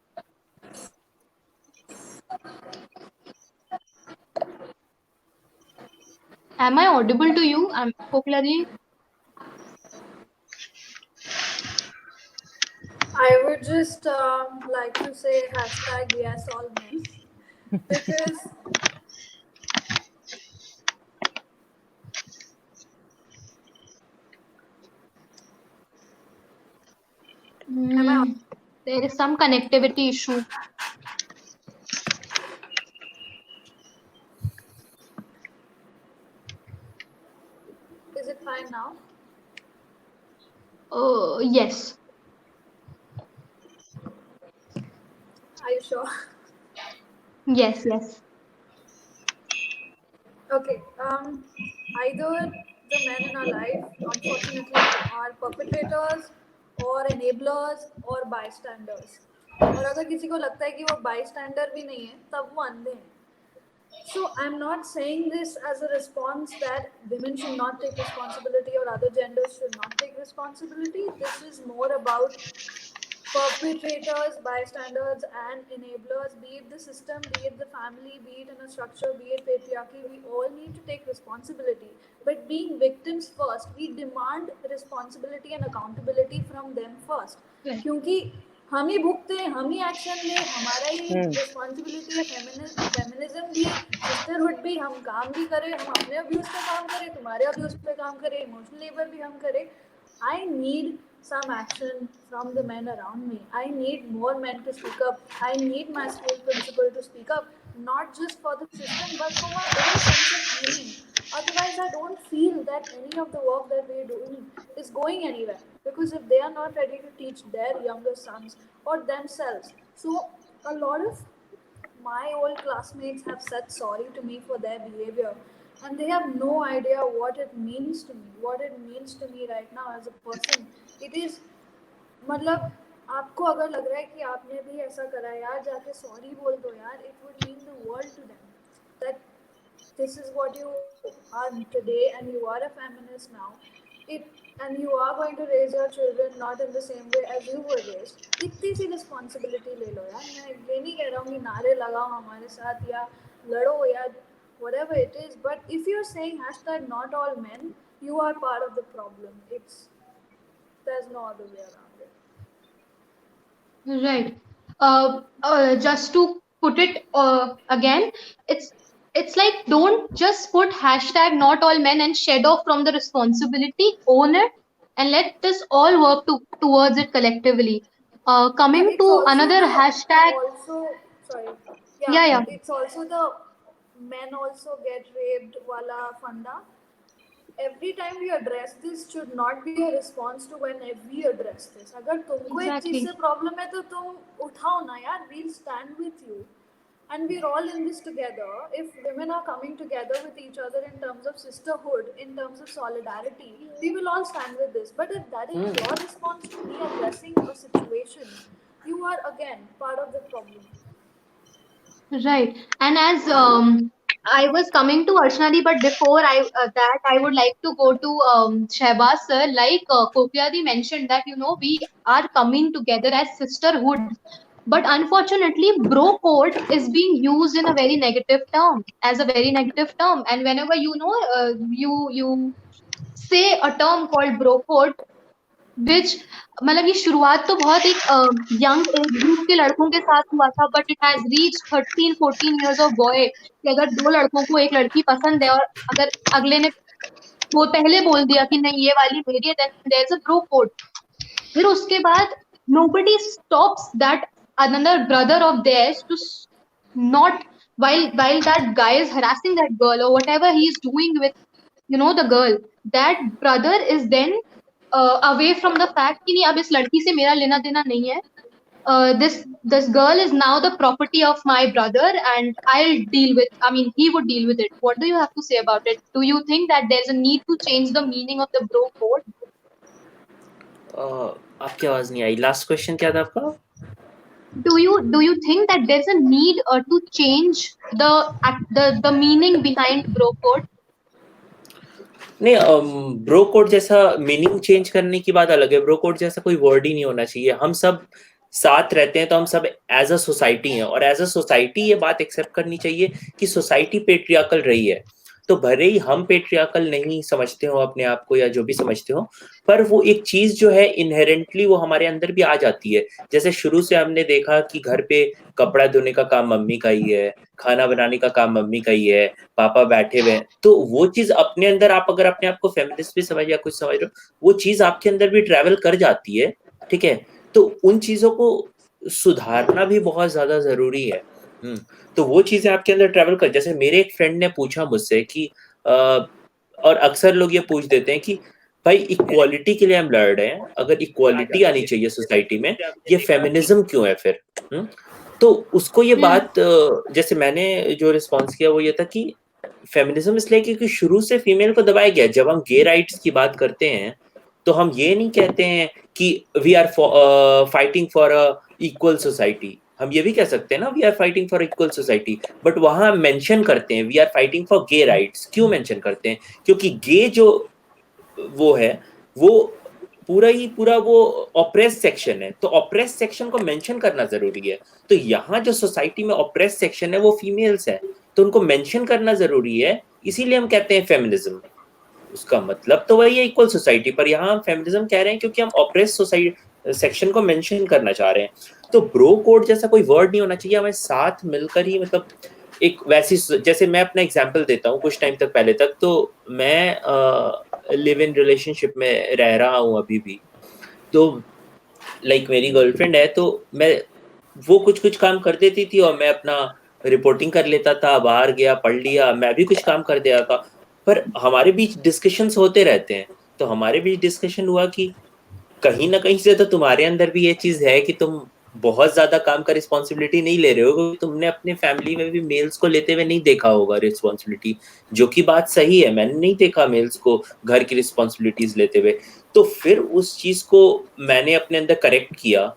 Am I audible to you? Kokila ji? I would just like to say hashtag yes all men, because am I There is some connectivity issue. is it fine now? Yes. Are you sure? Yes, yes. Okay. Either the men in our life, unfortunately, are perpetrators or enablers or bystanders. और अगर किसी को लगता है कि वो bystander भी नहीं है, तब वो अंधे हैं. So I'm not saying this as a response that women should not take responsibility or other genders should not take responsibility. This is more about perpetrators, bystanders, and enablers, be it the system, be it the family, be it in a structure, be it patriarchy. We all need to take responsibility. But being victims first, we demand responsibility and accountability from them first. Right. क्योंकि हम ही भुगते हैं, हम ही action ले, हमारा ही responsibility है। Feminism भी, sisterhood भी, हम काम भी करें, हम अपने अब्यूज पे काम करें, तुम्हारे अब्यूज पे काम करें, इमोशनल लेबर भी हम करें। I need some action from the men around me. I need more men to speak up. I need my school principal to speak up, not just for the system, but for my own sense of healing. Otherwise, I don't feel that any of the work that we're doing is going anywhere. Because if they are not ready to teach their younger sons or themselves, so a lot of my old classmates have said sorry to me for their behavior, and they have no idea what it means to me, what it means to me right now as a person. It is, मतलब आपको अगर लग रहा है कि आपने भी ऐसा करा है यार, जाके सॉरी बोल दो यार. It would mean the world to them that this is what you are today and you are a feminist now. It and you are going to raise your children not in the same way as you were raised, इतनी सी responsibility ले लो यार. मैं ये नहीं कह रहा हूँ कि नारे लगाओ हमारे साथ या लड़ो या whatever it is, but if you're saying hashtag not all men, you are part of the problem. There's no other way around it. Right. Just to put it again, it's like don't just put hashtag not all men and shed off from the responsibility. Own it and let us all work towards it collectively. Coming It's to also another the hashtag. sorry. Yeah. It's also the men also get raped wala funda. Every time we address this should not be a response to when we address this. अगर तुमको एक चीज Exactly. से problem है तो तुम उठाओ ना यार. We'll stand with you. And we're all in this together. If women are coming together with each other in terms of sisterhood, in terms of solidarity, we will all stand with this. But if that is your response to me addressing a situation, you are again part of the problem. Right. And as I was coming to Arshna, but before that, I would like to go to Shehbaz sir. Like Kopiadi mentioned that we are coming together as sisterhood, but unfortunately, bro code is being used in a very negative term, as a very negative term. And whenever you say a term called bro code, विच मतलब ये शुरुआत तो बहुत एक young age group के लड़कों के साथ हुआ था, but it has reach 13-14 years of boy कि अगर दो लड़कों को एक लड़की पसंद है और अगर अगले ने वो पहले बोल दिया कि नहीं ये वाली मेरी है, then there is a bro code. फिर उसके बाद nobody stops that another brother of theirs to not while that guy is harassing that girl or whatever he is doing with the girl, that brother is then away from the fact कि नहीं अब इस लड़की से मेरा लेना देना नहीं है. This girl is now the property of my brother and he would deal with it. What do you have to say about it? Do you think that there's a need to change the meaning of the bro code? आपकी आवाज नहीं आई. Last question क्या था आपका? Do you think that there's a need to change the meaning behind bro code? नहीं, bro code जैसा meaning change करने की बात अलग है. ब्रो कोड जैसा कोई वर्ड ही नहीं होना चाहिए. हम सब साथ रहते हैं तो हम सब एज अ सोसाइटी हैं, और एज अ सोसाइटी ये बात एक्सेप्ट करनी चाहिए कि सोसाइटी पेट्रियार्कल रही है. तो भले ही हम पेट्रियार्कल नहीं समझते हो अपने आप को या जो भी समझते हो, पर वो एक चीज जो है इनहेरेंटली वो हमारे अंदर भी आ जाती है. जैसे शुरू से हमने देखा कि घर पे कपड़ा धोने का काम मम्मी का ही है, खाना बनाने का काम मम्मी का ही है, पापा बैठे हुए हैं. तो वो चीज अपने अंदर आप अगर अपने आप को फेमिनिस्ट भी समझ या कुछ समझ रहे हो, वो चीज आपके अंदर भी ट्रैवल कर जाती है. ठीक है, तो उन चीजों को सुधारना भी बहुत ज्यादा जरूरी है. तो वो चीजें आपके अंदर ट्रैवल कर, जैसे मेरे एक फ्रेंड ने पूछा मुझसे कि और अक्सर लोग ये पूछ देते हैं कि भाई इक्वालिटी के लिए हम लड़ रहे हैं, अगर इक्वालिटी आनी चाहिए सोसाइटी में, ये फेमिनिज्म क्यों है फिर? तो उसको ये बात जैसे मैंने जो रिस्पॉन्स किया वो ये था कि फेमिनिज्म इसलिए क्योंकि शुरू से फीमेल को दबाया गया. जब हम गे राइट्स की बात करते हैं तो हम ये नहीं कहते हैं कि we are fighting for a equal society. हम ये भी कह सकते हैं ना, we are fighting for equal society, but वहां हम मेंशन करते हैं we are fighting for gay rights. क्यों मेंशन करते हैं? क्योंकि गे जो वो है वो पूरा वो ऑप्रेस सेक्शन है, तो ऑप्रेस सेक्शन को मेंशन करना जरूरी है. तो यहाँ जो सोसाइटी में ऑप्रेस सेक्शन है वो फीमेल्स है, तो उनको मेंशन करना जरूरी है. इसीलिए हम कहते हैं फेमिनिज्म. उसका मतलब तो वही है इक्वल सोसाइटी, पर यहाँ हम फेमिनिज्म कह रहे हैं क्योंकि हम ऑप्रेस सोसाइटी सेक्शन को मेंशन करना चाह रहे हैं. तो ब्रो कोड जैसा कोई वर्ड नहीं होना चाहिए. हमें साथ मिलकर ही मतलब एक वैसी, जैसे मैं अपना एग्जांपल देता हूँ, कुछ टाइम तक पहले तक तो मैं लिव इन रिलेशनशिप में रह रहा हूँ अभी भी. तो लाइक मेरी गर्लफ्रेंड है, तो मैं वो कुछ काम कर देती थी और मैं अपना रिपोर्टिंग कर लेता था, बाहर गया पढ़ लिया, मैं भी कुछ काम कर दिया था. पर हमारे बीच डिस्कशंस होते रहते हैं. तो हमारे बीच डिस्कशन हुआ कि कहीं ना कहीं से तो तुम्हारे अंदर भी ये चीज है कि तुम बहुत ज्यादा काम का रिस्पॉन्सिबिलिटी नहीं ले रहे हो, क्योंकि तुमने अपने फैमिली में भी मेल्स को लेते हुए नहीं देखा होगा रिस्पॉन्सिबिलिटी. जो कि बात सही है, मैंने नहीं देखा मेल्स को घर की रिस्पॉन्सिबिलिटीज लेते हुए. तो फिर उस चीज को मैंने अपने अंदर करेक्ट किया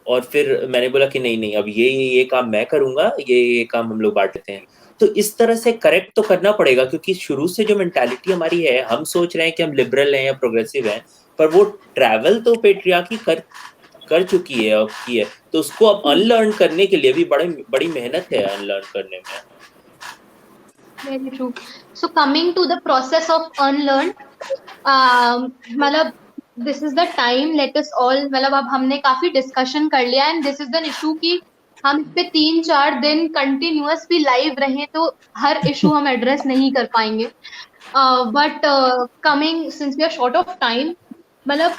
और फिर मैंने बोला कि नहीं अब ये काम मैं करूंगा, ये काम हम लोग बांट लेते हैं. तो इस तरह से करेक्ट तो करना पड़ेगा, क्योंकि शुरू से जो मेंटालिटी हमारी है, हम सोच रहे हैं कि हम लिबरल हैं या प्रोग्रेसिव हैं, पर वो ट्रैवल तो पेट्रियार्की कर चुकी है और की है, तो उसको अब अनलर्न करने के लिए भी बड़ी मेहनत है अनलर्न करने में। Very true. So coming to the process of unlearn, मतलब this is the time, let us all, मतलब अब हमने काफी डिस्कशन कर लिया and this is the issue कि हम इस पे 3-4 दिन कंटिन्यूअस भी लाइव रहे तो हर इशू हम एड्रेस नहीं कर पाएंगे, but coming since we are short of time, मतलब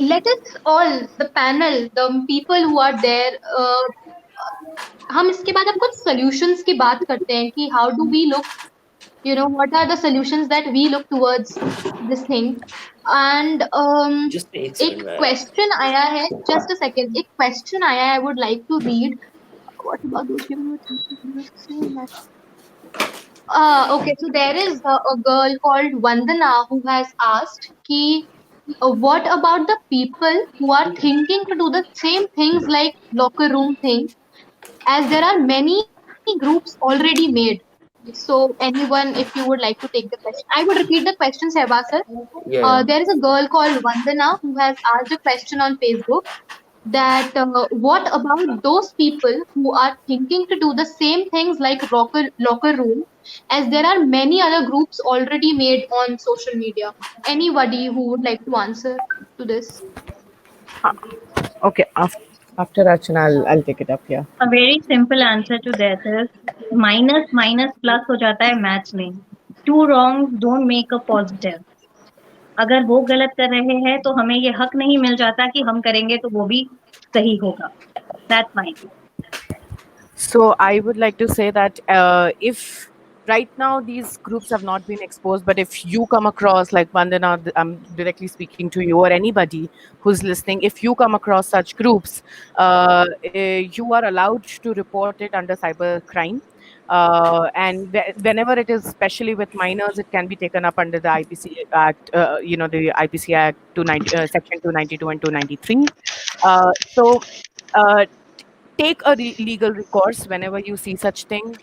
let us all, the panel, the people who are there, हम इसके बाद अब कुछ solutions की बात करते हैं कि how do we look, you know, what are the solutions that we look towards this thing. And Just एक एक सेकंड में question आया है, just a second, एक question आया है, I would like to read. What about those people who think the same as okay, so there is a girl called Vandana who has asked ki what about the people who are thinking to do the same things like locker room thing, as there are many groups already made. So anyone, if you would like to take the question, I would repeat the question, Sehba sir. yeah. There is a girl called Vandana who has asked a question on Facebook that what about those people who are thinking to do the same things like locker room, as there are many other groups already made on social media. Anybody who would like to answer to this? Okay, after Archana, I'll take it up here. A very simple answer to that is minus minus plus हो जाता है maths में. Two wrongs don't make a positive. अगर वो गलत कर रहे हैं तो हमें ये हक नहीं मिल जाता कि हम करेंगे तो वो भी सही होगा. That's mine. So I would like to say that if right now these groups have not been exposed, but if you come across, like Vandana, I'm directly speaking to you or anybody who's listening, if you come across such groups, you are allowed to report it under cybercrime. And whenever it is, especially with minors, it can be taken up under the IPC Act, the IPC Act 290, Section 292 and 293. Take a legal recourse whenever you see such thing,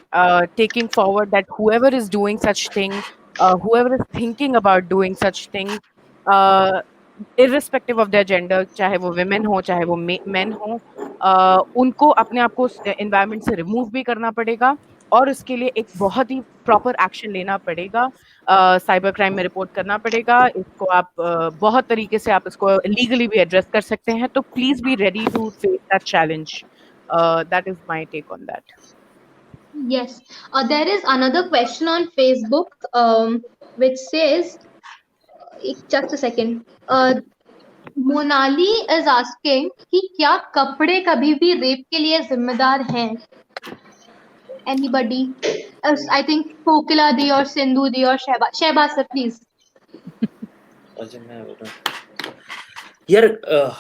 taking forward that whoever is doing such thing, whoever is thinking about doing such thing, irrespective of their gender, चाहे वो women हो चाहे वो men हो, उनको अपने आप को environment से remove भी करना पड़ेगा और उसके लिए एक बहुत ही proper action लेना पड़ेगा, cyber crime में report करना पड़ेगा, इसको आप बहुत तरीके से आप इसको legally भी address कर सकते हैं, तो please be ready to face that challenge. That is my take on that. Yes, there is another question on Facebook, which says, just a second. Monali is asking कि क्या कपड़े कभी भी रेप के लिए जिम्मेदार हैं? Anybody else? I think Kokila di or Sindhu di or Shehbaz sir, please. अच्छा मैं बोल रहा हूँ यार,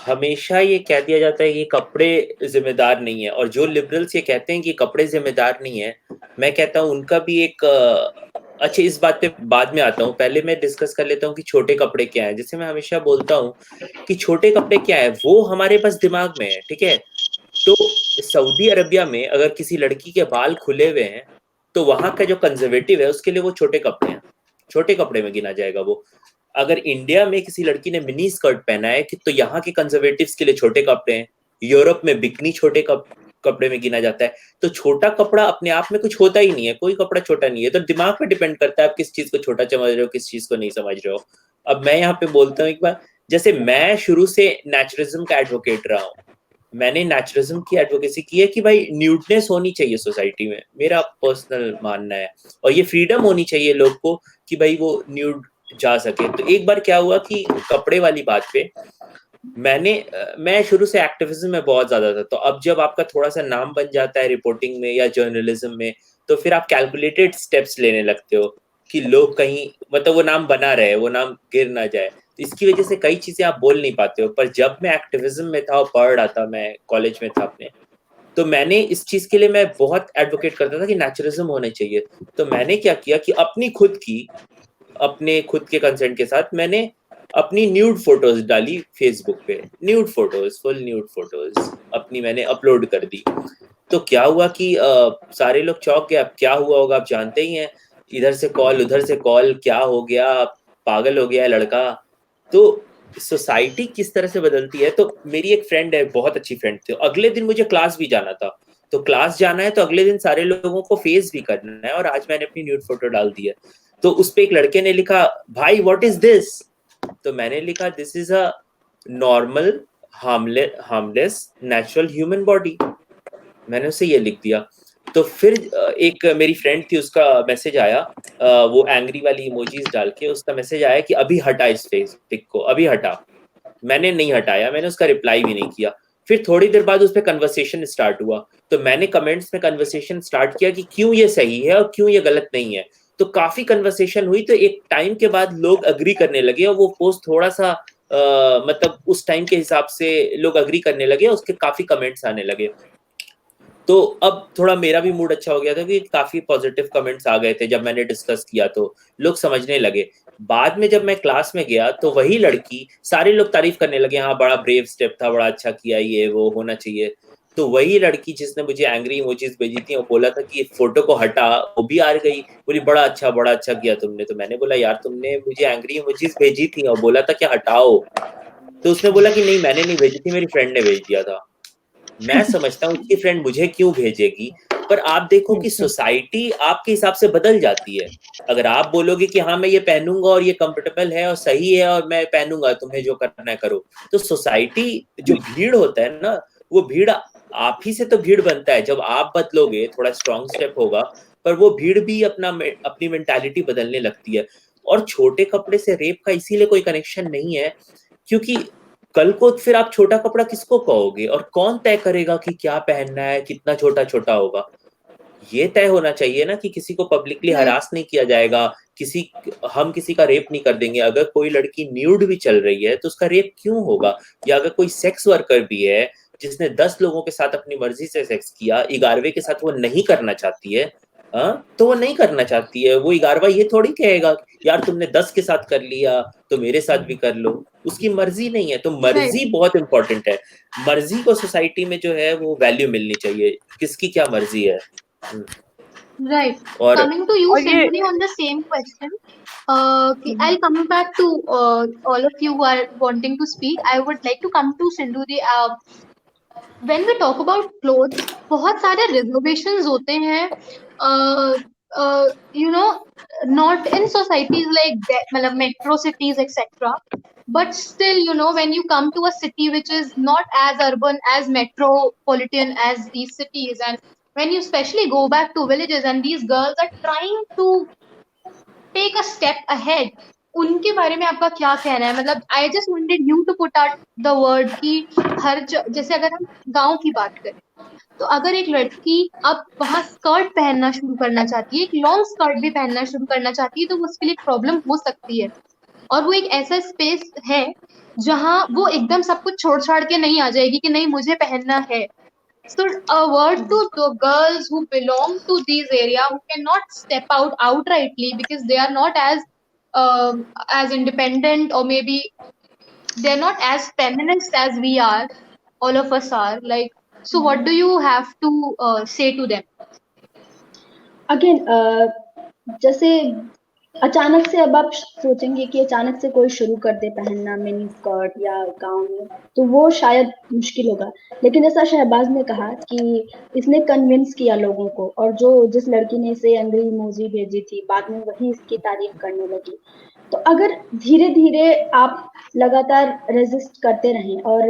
हमेशा ये कह दिया जाता है कि कपड़े जिम्मेदार नहीं है, और जो लिबरल्स ये कहते हैं कि कपड़े जिम्मेदार नहीं है, मैं कहता हूँ उनका भी एक अच्छा, इस बात पे बाद में आता हूँ, पहले मैं डिस्कस कर लेता हूँ कि छोटे कपड़े क्या है। जैसे मैं हमेशा बोलता हूँ कि छोटे कपड़े क्या है, वो हमारे पास दिमाग में है, ठीक है। तो सऊदी अरबिया में अगर किसी लड़की के बाल खुले हुए हैं तो वहां का जो कंजर्वेटिव है उसके लिए वो छोटे कपड़े हैं, छोटे कपड़े में गिना जाएगा वो। अगर इंडिया में किसी लड़की ने मिनी स्कर्ट पहना है तो यहाँ के कंजर्वेटिव्स के लिए छोटे कपड़े हैं। यूरोप में बिकनी छोटे कपड़े में गिना जाता है। तो छोटा कपड़ा अपने आप में कुछ होता ही नहीं है, कोई कपड़ा छोटा नहीं है। तो दिमाग पे डिपेंड करता है आप किस चीज को छोटा समझ रहे हो, किस चीज को नहीं समझ रहे हो। अब मैं यहाँ पे बोलता हूँ एक बार, जैसे मैं शुरू से नेचुरलिज्म का एडवोकेट रहा हूँ, मैंने नेचुरलिज्म की एडवोकेसी की है कि भाई न्यूडनेस होनी चाहिए सोसाइटी में, मेरा पर्सनल मानना है, और ये फ्रीडम होनी चाहिए लोग को कि भाई वो न्यूड जा सके। तो एक बार क्या हुआ कि कपड़े वाली बात पे मैं शुरू से एक्टिविज्म में बहुत ज्यादा था। तो अब जब आपका थोड़ा सा नाम बन जाता है रिपोर्टिंग में या जर्नलिज्म में, तो फिर आप कैलकुलेटेड स्टेप्स लेने लगते हो कि लोग कहीं मतलब वो नाम बना रहे, वो नाम गिर ना जाए। तो इसकी वजह से कई चीजें आप बोल नहीं पाते हो। पर जब मैं एक्टिविज्म में था और पढ़ रहा था, मैं कॉलेज में था अपने, तो मैंने इस चीज के लिए मैं बहुत एडवोकेट करता था कि नेचुरलिज्म होने चाहिए। तो मैंने क्या किया कि अपने खुद के कंसेंट के साथ मैंने अपनी न्यूड फोटोज डाली फेसबुक पे, nude photos, full nude photos अपनी मैंने अपलोड कर दी। तो क्या हुआ कि सारे लोग चौंक गए। अब क्या हुआ होगा आप जानते ही हैं, इधर से कॉल उधर से कॉल, क्या हो गया, पागल हो गया है लड़का। तो सोसाइटी किस तरह से बदलती है, तो मेरी एक फ्रेंड है, बहुत अच्छी फ्रेंड थी, अगले दिन मुझे क्लास भी जाना था, तो क्लास जाना है तो अगले दिन सारे लोगों को फेस भी करना है, और आज मैंने अपनी न्यूड फोटो डाल दी है। तो उस पे एक लड़के ने लिखा, भाई व्हाट इज दिस? तो मैंने लिखा, this is a normal harmless natural human body. मैंने उसे ये लिख दिया। तो फिर एक मेरी फ्रेंड थी, उसका मैसेज आया, वो एंग्री वाली इमोजीज डाल के उसका मैसेज आया कि अभी हटा इस फेस पिक को, अभी हटा। मैंने नहीं हटाया, मैंने उसका रिप्लाई भी नहीं किया। फिर थोड़ी देर बाद उस पर कन्वर्सेशन स्टार्ट हुआ, तो मैंने कमेंट्स में कन्वर्सेशन स्टार्ट किया कि क्यों ये सही है और क्यों ये गलत नहीं है। तो काफी कन्वर्सेशन हुई, तो एक टाइम के बाद लोग अग्री करने लगे, और वो पोस्ट थोड़ा सा मतलब उस टाइम के हिसाब से लोग अग्री करने लगे, उसके काफी कमेंट्स आने लगे। तो अब थोड़ा मेरा भी मूड अच्छा हो गया था कि काफी पॉजिटिव कमेंट्स आ गए थे जब मैंने डिस्कस किया, तो लोग समझने लगे। बाद में जब मैं क्लास में गया तो वही लड़की, सारे लोग तारीफ करने लगे, हाँ बड़ा ब्रेव स्टेप था, बड़ा अच्छा किया, ये वो होना चाहिए। तो वही लड़की जिसने मुझे एंग्री इमोजीज भेजी थी, वो बोला था कि फोटो को हटा, वो भी आ गई, बोली बड़ा अच्छा किया तुमने। तो मैंने बोला, यार तुमने मुझे एंग्री इमोजीज भेजी थी और बोला था कि हटाओ। तो उसने बोला कि नहीं मैंने नहीं भेजी थी, मेरी फ्रेंड ने भेज दिया था। मैं समझता हूँ उसकी फ्रेंड मुझे क्यों भेजेगी, पर आप देखो कि सोसाइटी आपके हिसाब से बदल जाती है। अगर आप बोलोगे कि हाँ मैं ये पहनूंगा और ये कंफर्टेबल है और सही है और मैं पहनूंगा, तुम्हें जो करना है करो, तो सोसाइटी जो भीड़ होता है ना, वो भीड़ आप ही से तो भीड़ बनता है। जब आप बदलोगे, थोड़ा स्ट्रॉन्ग स्टेप होगा, पर वो भीड़ भी अपनी मेंटालिटी बदलने लगती है। और छोटे कपड़े से रेप का इसीलिए कोई कनेक्शन नहीं है, क्योंकि कल को फिर आप छोटा कपड़ा किसको कहोगे, और कौन तय करेगा कि क्या पहनना है, कितना छोटा छोटा होगा। ये तय होना चाहिए ना कि किसी को पब्लिकली राइट। हरास नहीं किया जाएगा, हम किसी का रेप नहीं कर देंगे। अगर कोई लड़की न्यूड भी चल रही है तो उसका रेप क्यों होगा? या अगर कोई सेक्स वर्कर भी है जिसने 10 लोगों के साथ अपनी मर्जी से सेक्स किया, 11वें के साथ वो नहीं करना चाहती है, तो वो नहीं करना चाहती है, वो 11वां ये थोड़ी कहेगा यार तुमने 10 के साथ कर लिया तो मेरे साथ भी कर लो। उसकी मर्जी नहीं है, तो राइट। मर्जी बहुत इंपॉर्टेंट है। मर्जी को सोसाइटी में जो है वो वैल्यू मिलनी चाहिए, किसकी क्या मर्जी है। Right. और Coming to you, और ये Sindhuni, on the same question, I'll come back to all of you who are wanting to speak. I would like to come to Sindhuri. When we talk about clothes, बहुत सारे reservations होते हैं. Uh, you know, not in societies like that, मतलब metro cities, etc. But still, you know, when you come to a city which is not as urban, as metropolitan as these cities, and when you especially go back to villages and these girls are trying to take a step ahead, उनके बारे में आपका क्या कहना है? मतलब I just wanted you to put out the word कि जैसे अगर हम गांव की बात करें, तो अगर एक लड़की अब वहां स्कर्ट पहनना शुरू करना चाहती है, एक लॉन्ग स्कर्ट भी पहनना शुरू करना चाहती है, तो वो उसके लिए प्रॉब्लम हो सकती है। और वो एक ऐसा स्पेस है जहां वो एकदम सब कुछ छोड़ छाड़ के नहीं आ जाएगी कि नहीं मुझे पहनना है। So a word to the girls who belong to these area who cannot step out outrightly because they are not as independent, or maybe they're not as feminist as we are, all of us are like. So what do you have to say to them? Again जैसे अचानक से अब आप सोचेंगे कि अचानक से कोई शुरू कर दे पहनना मिनी स्कर्ट या गाउन में, तो वो शायद मुश्किल होगा। लेकिन जैसा शहबाज ने कहा कि इसने कन्विंस किया लोगों को, और जिस लड़की ने इसे एंग्री इमोजी भेजी थी, बाद में वही इसकी तारीफ करने लगी। तो अगर धीरे धीरे आप लगातार रेजिस्ट करते रहें, और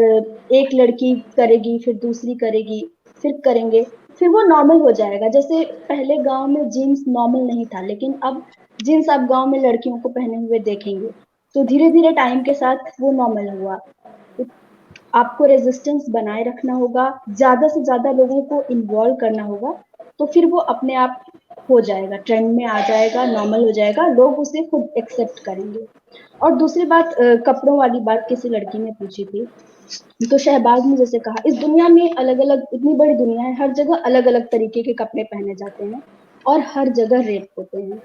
एक लड़की करेगी, फिर दूसरी करेगी, फिर करेंगे, फिर वो नॉर्मल हो जाएगा। जैसे पहले गांव में जीन्स नॉर्मल नहीं था, लेकिन अब जीन्स आप गांव में लड़कियों को पहने हुए देखेंगे, तो धीरे धीरे टाइम के साथ वो नॉर्मल हुआ। तो आपको रेजिस्टेंस बनाए रखना होगा, ज्यादा से ज्यादा लोगों को इन्वॉल्व करना होगा, तो फिर वो अपने आप हो जाएगा, ट्रेंड में आ जाएगा, नॉर्मल हो जाएगा, लोग उसे खुद एक्सेप्ट करेंगे। और दूसरी बात, कपड़ों वाली बात किसी लड़की ने पूछी थी, तो शहबाज ने जैसे कहा, इस दुनिया में अलग अलग, इतनी बड़ी दुनिया है, हर जगह अलग अलग तरीके के कपड़े पहने जाते हैं और हर जगह रेप होते हैं।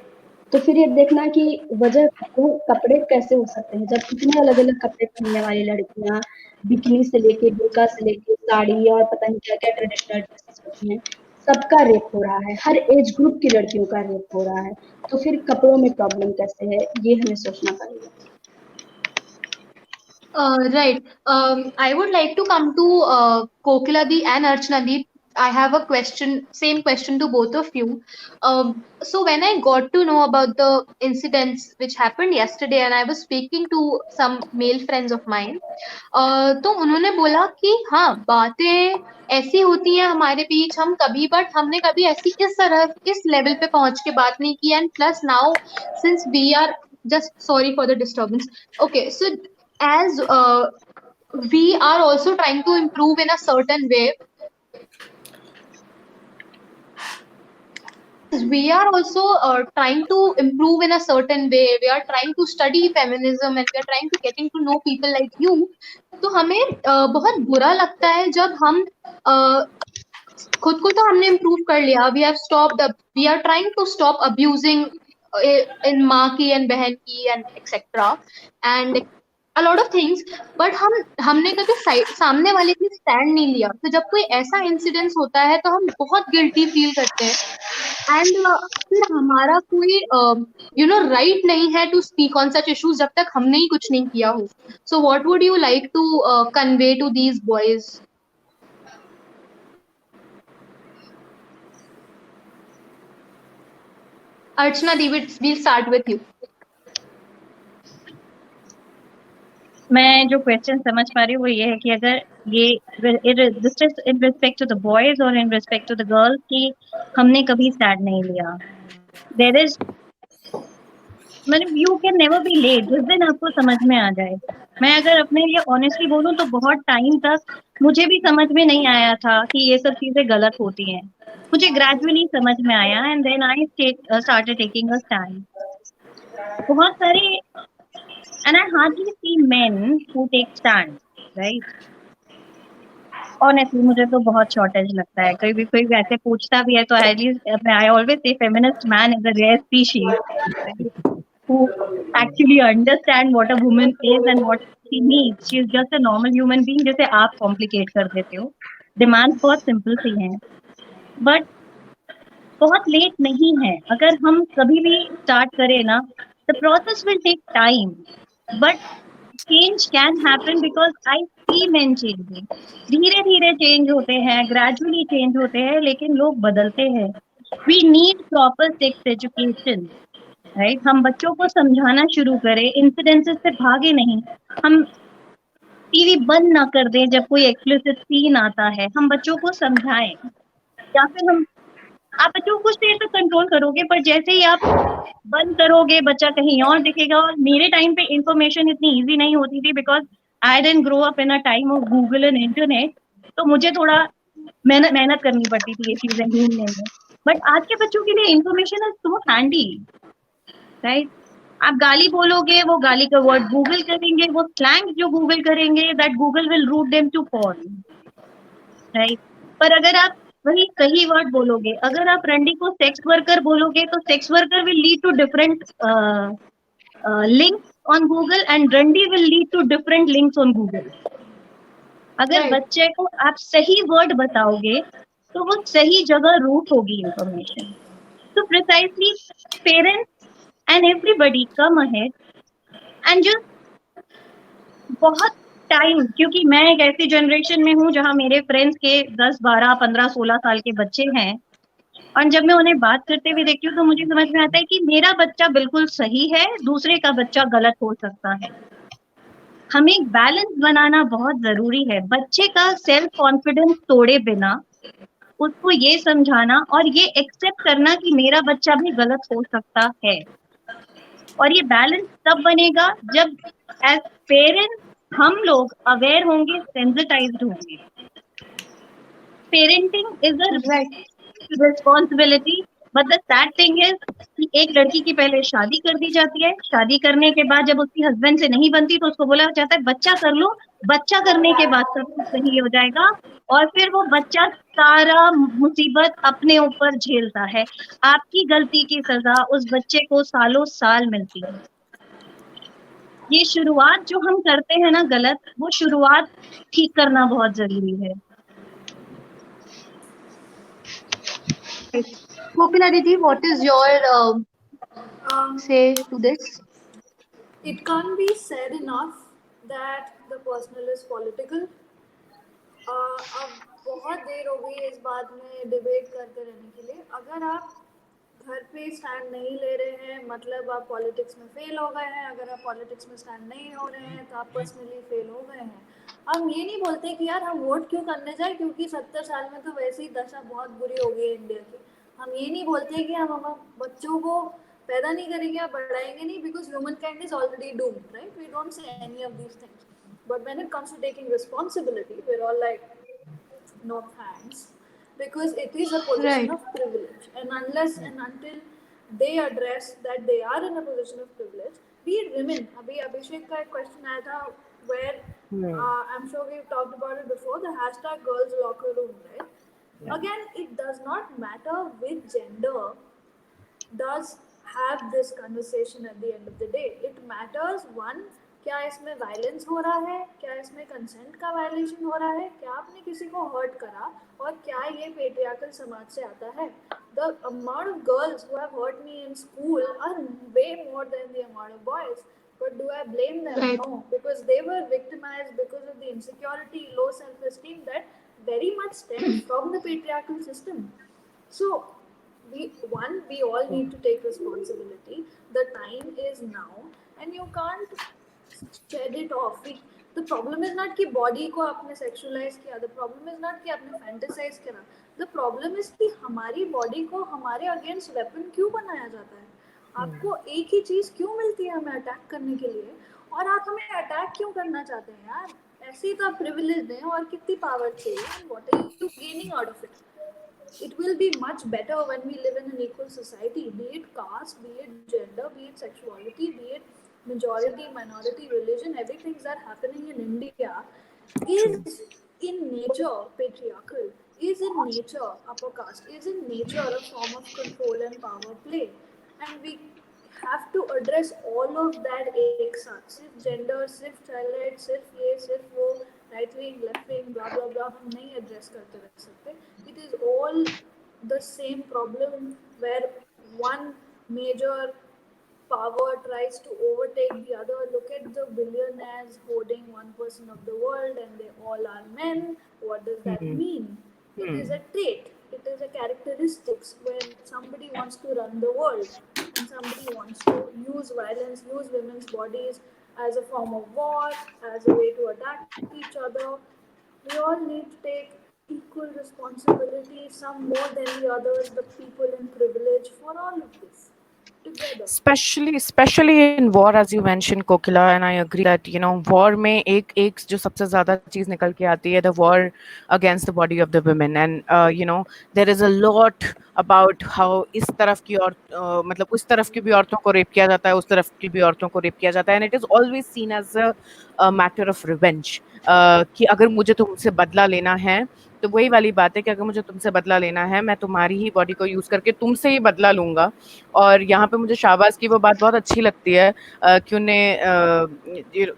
तो फिर ये देखना कि वजह कपड़े कैसे हो सकते हैं, जब इतने अलग अलग कपड़े पहनने वाली लड़कियां, बिकनी से लेके बुर्का से लेके साड़ी और पता नहीं क्या क्या ट्रेडिशनल ड्रेसेस होती हैं, सबका रेप हो रहा है, हर एज ग्रुप की लड़कियों का रेप हो रहा है। तो फिर कपड़ों में प्रॉब्लम कैसे है, ये हमें सोचना पड़ेगा। Right. I would like to come to Kokiladi and Archanadeep. I have a question, same question to both of you. So when I got to know about the incidents which happened yesterday, and I was speaking to some male friends of mine, तो उन्होंने बोला कि हाँ बातें ऐसी होती हैं हमारे बीच, हम कभी बट हमने कभी ऐसी इस तरह इस लेवल पे पहुंच के बात नहीं की, and plus now since we are just sorry for the disturbance. Okay, so as we are also trying to improve in a certain way, we are also trying to improve in a certain way, we are trying to study feminism and we are trying to getting to know people like you. तो हमें बहुत बुरा लगता है जब हम खुद को तो हमने इम्प्रूव कर लिया, we have stopped, we are trying to stop abusing in माँ की एंड बहन की and etcetera and a lot of things, but हमने कभी सामने वाले की स्टैंड नहीं लिया, तो जब कोई ऐसा इंसिडेंस होता है तो हम बहुत गिल्टी फील करते हैं एंड फिर हमारा कोई राइट नहीं है to speak on such issues जब तक हमने ही कुछ नहीं किया हो. So what would you like to convey to these boys? Archana, we'll start with you. मैं जो क्वेश्चन समझ पा रही हूँ वो ये है कि अगर ये this is in respect to the boys और in respect to the girls कि हमने कभी स्टैंड नहीं लिया. देयर इज मतलब you can never be late, जिस दिन आपको समझ में आ जाए. मैं अगर अपने लिए ऑनेस्टली बोलूं तो बहुत टाइम तक मुझे भी समझ में नहीं आया था कि ये सब चीजें गलत होती हैं. मुझे ग्रेजुअली समझ में आया and then I started taking a stand. बहुत सारे and I hardly see men who take stand, right? Honestly, मुझे तो बहुत शॉर्टेज लगता है. कोई कोई वैसे पूछता भी है तो I always say feminist man is a rare species, right? Who actually understand what a woman is and what she needs. She is just a normal human being जैसे आप complicate कर देते हो. Demands बहुत simple सी हैं, but बहुत late नहीं है. अगर हम कभी भी स्टार्ट करें ना, the process will take time. But change can happen because I see men changing. धीरे धीरे चेंज होते हैं, ग्रेजुअली चेंज होते हैं, लेकिन लोग बदलते हैं. We need proper sex education, right? हम बच्चों को समझाना शुरू करें, इंसिडेंसेस से भागे नहीं. हम टीवी बंद ना कर दें जब कोई एक्सप्लिसिट सीन आता है. हम बच्चों को समझाएं, या फिर आप बच्चों को कुछ देर तक कंट्रोल करोगे, पर जैसे ही आप बंद करोगे बच्चा कहीं और दिखेगा. और मेरे टाइम पे इंफॉर्मेशन इतनी इजी नहीं होती थी because I didn't grow up in a time of Google and internet. तो मुझे थोड़ा मेहनत करनी पड़ती थी ये चीजें ढूंढने में. बट आज के बच्चों के लिए information is so handy, right? आप गाली बोलोगे, वो गाली का वर्ड गूगल करेंगे, वो स्लैंग जो गूगल करेंगे that Google will route them to porn, right? पर अगर आप वही सही वर्ड बोलोगे, अगर आप रंडी को सेक्स वर्कर बोलोगे तो sex worker will lead to different links on Google and रंडी will lead to different links on Google. अगर बच्चे को आप सही वर्ड बताओगे तो वो सही जगह रूट होगी इंफॉर्मेशन. तो precisely parents and everybody come ahead and just बहुत टाइम, क्योंकि मैं एक ऐसी जनरेशन में हूँ जहाँ मेरे फ्रेंड्स के 10, 12, 15, 16 साल के बच्चे हैं, और जब मैं उन्हें बात करते हुए देखती हूँ तो मुझे समझ में आता है कि मेरा बच्चा बिल्कुल सही है, दूसरे का बच्चा गलत हो सकता है. हमें एक बैलेंस बनाना बहुत जरूरी है. बच्चे का सेल्फ कॉन्फिडेंस तोड़े बिना उसको ये समझाना और ये एक्सेप्ट करना कि मेरा बच्चा भी गलत हो सकता है. और ये बैलेंस तब बनेगा जब एज पेरेंट्स हम लोग अवेयर होंगे, सेंसिटाइज्ड होंगे. Parenting is a responsibility, but the sad thing is कि एक लड़की की पहले शादी कर दी जाती है. शादी करने के बाद जब उसकी हस्बैंड से नहीं बनती तो उसको बोला जाता है बच्चा कर लो, बच्चा करने के बाद सब कुछ सही हो जाएगा. और फिर वो बच्चा सारा मुसीबत अपने ऊपर झेलता है. आपकी गलती की सजा उस बच्चे को सालों साल मिलती है. ये शुरुआत जो हम करते हैं ना गलत, वो शुरुआत ठीक करना बहुत जरूरी है. Kokila Didi, what is your say to this? It can't be said enough that the personal is political. अब बहुत देर हो गई इस बात में डिबेट करते रहने के लिए. अगर आप घर पे स्टैंड नहीं ले रहे हैं मतलब आप पॉलिटिक्स में फेल हो गए हैं. अगर आप पॉलिटिक्स में स्टैंड नहीं हो रहे हैं तो आप पर्सनली फेल हो गए हैं. हम ये नहीं बोलते कि यार हम वोट क्यों करने जाए क्योंकि 70 साल में तो वैसे ही दशा बहुत बुरी हो गई है इंडिया की. हम ये नहीं बोलते कि हम बच्चों को पैदा नहीं करेंगे या बढ़ाएंगे नहीं because human kind is already doomed, right? We don't say any of these things. But when it comes to taking responsibility, we're all like, no thanks, because it is a position Right. of privilege. And unless and until they address that they are in a position of privilege, be it women. Abhi Abhishek ka ek question aaya tha where I'm sure we've talked about it before, the hashtag girls locker room, right? Again, it does not matter which gender does have this conversation at the end of the day. It matters one, क्या इसमें violence हो रहा है, क्या इसमें consent का violation हो रहा है, क्या आपने किसी को हर्ट करा और क्या ये पेट्रियार्कल समाज से आता है. The amount of girls who have hurt me in school are way more than the amount of boys. But do I blame them? Right. No, because they were victimized because of the insecurity, low self-esteem that very much stems from the patriarchal system. So we all need to take responsibility. The time is now, and you can't shed it off. The problem is not कि body को आपने sexualize किया. The problem is not कि आपने fantasize करा. The problem is कि हमारी body को हमारे against weapon क्यों बनाया जाता है. आपको एक ही चीज क्यों मिलती है हमें अटैक करने के लिए और आप हमें अटैक क्यों करना चाहते हैं यार. ऐसे ही तो आप privileged हैं और कितनी power चाहिए. What are you gaining out of it? It will be much better when we live in an equal society, be it caste, be it gender, be it sexuality, be it majority, minority, religion. Everything that happening in India is in nature patriarchal, is in nature upper caste, is in nature a form of control and power play. And we have to address all of that एक साथ. सिर्फ gender, सिर्फ child rights, सिर्फ ये, सिर्फ वो, right wing, left wing, blah blah blah हम नहीं address करते रह सकते. It is all the same problem where one major power tries to overtake the other. Look at the billionaires holding 1% of the world and they all are men. What does that mean? It is a trait. It is a characteristics when somebody wants to run the world and somebody wants to use violence, use women's bodies as a form of war, as a way to attack each other. We all need to take equal responsibility, some more than the others, the people in privilege, for all of this together. especially in war, as you mentioned, Kokila, and I agree that war में एक जो सबसे ज़्यादा चीज़ निकल के आती है, the war against the body of the women. And there is a lot about how इस तरफ की मतलब उस तरफ की भी औरतों को रेप किया जाता है, उस तरफ की भी औरतों को रेप किया जाता है, and it is always seen as a matter of revenge. कि अगर मुझे तुमसे बदला लेना है तो वही वाली बात है कि अगर मुझे तुमसे बदला लेना है, मैं तुम्हारी ही बॉडी को यूज करके तुमसे ही बदला लूंगा. और यहाँ पे मुझे शाहबाज की वो बात बहुत अच्छी लगती है कि उन्हें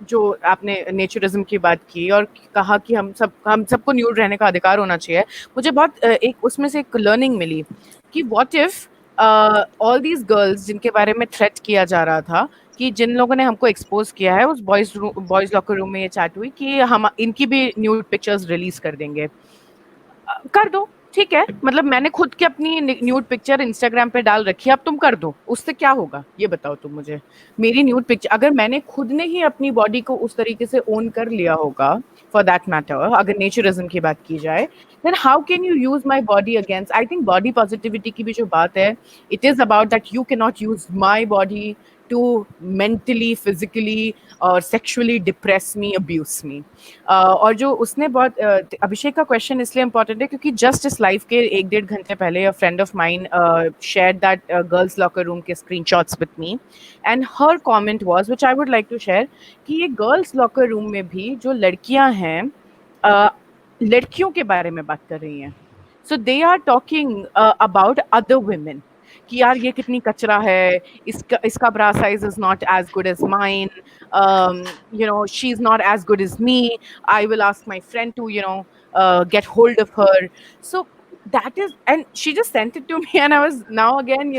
जो आपने नेचरिज्म की बात की और कहा कि हम सबको न्यूड रहने का अधिकार होना चाहिए. मुझे बहुत एक उसमें से एक लर्निंग मिली कि what if all these girls जिनके बारे में थ्रेट किया जा रहा था कि जिन लोगों ने हमको एक्सपोज किया है उस बॉयज लॉकर रूम में ये चैट हुई कि हम इनकी भी न्यूड पिक्चर्स रिलीज कर देंगे. कर दो, ठीक है. मतलब मैंने खुद की अपनी न्यूड पिक्चर इंस्टाग्राम पे डाल रखी है, अब तुम कर दो, उससे क्या होगा ये बताओ तुम मुझे. मेरी न्यूड पिक्चर अगर मैंने खुद ने ही अपनी बॉडी को उस तरीके से ओन कर लिया होगा, फॉर दैट मैटर अगर नेचरिज्म की बात की जाए, then how can you use my body against. I think body positivity की भी जो बात है, it is about that you can not use my body to mentally, physically और sexually depress me, abuse me. और जो उसने बहुत अभिषेक का क्वेश्चन इसलिए इम्पोर्टेंट है क्योंकि जस्ट इस लाइव के 1-1.5 घंटे पहले अ friend of mine shared that girls locker room के screenshots with me and her comment was, which I would like to share, कि ये गर्ल्स लॉकर रूम में भी जो लड़कियां हैं लड़कियों के बारे में बात कर रही हैं. So they are talking about other women कि यार ये कितनी कचरा है, इसका bra size is not as good as mine, she's not as good as me, I will ask my friend to get hold of her. So that is, and she just sent it to me, and I was now again,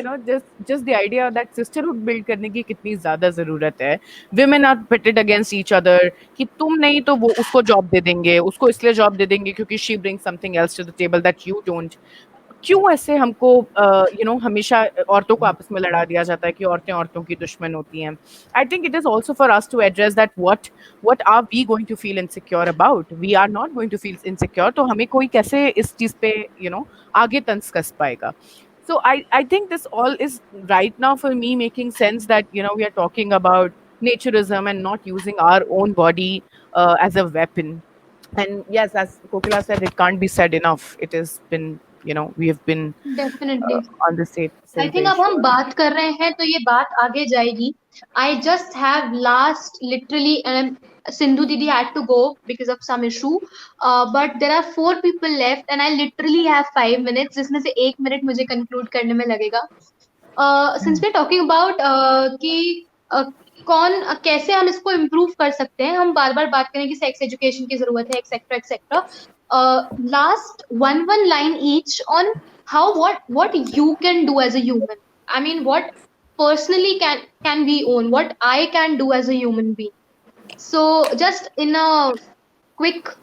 just the idea that sisterhood build करने की कितनी ज़्यादा ज़रूरत है. Women are pitted against each other कि तुम नहीं तो वो उसको जॉब दे देंगे, उसको इसलिए जॉब दे देंगे क्योंकि she brings something else to the table that you don't. क्यों ऐसे हमको हमेशा औरतों को आपस में लड़ा दिया जाता है कि औरतें औरतों की दुश्मन होती हैं. I think it is also for us to address that what are we going to feel insecure about? We are not going to feel insecure. तो हमें कोई कैसे इस चीज पे आगे तंज कस पाएगा. So I think this all is right now for me making sense that we are talking about naturism and not using our own body as a weapon. And yes, as Kokila said, it can't be said enough. It has been, we have been Definitely. on the I same think अब page. हम बात कर रहे हैं तो ये बात आगे जाएगी. I just have last literally Sindhu didi had to go because of some issue, but there are 4 people left and I literally have 5 minutes, जिसमें से 1 minute मुझे कंक्लूड करने में लगेगा. सिंस वी टॉकिंग अबाउट कि कैसे हम इसको इम्प्रूव कर सकते हैं, हम बार बार बात करें कि सेक्स एजुकेशन की जरूरत है etcetera etcetera. Last one line each on how what you can do as a human. I mean, what personally can we own, what I can do as a human being. So just in a quick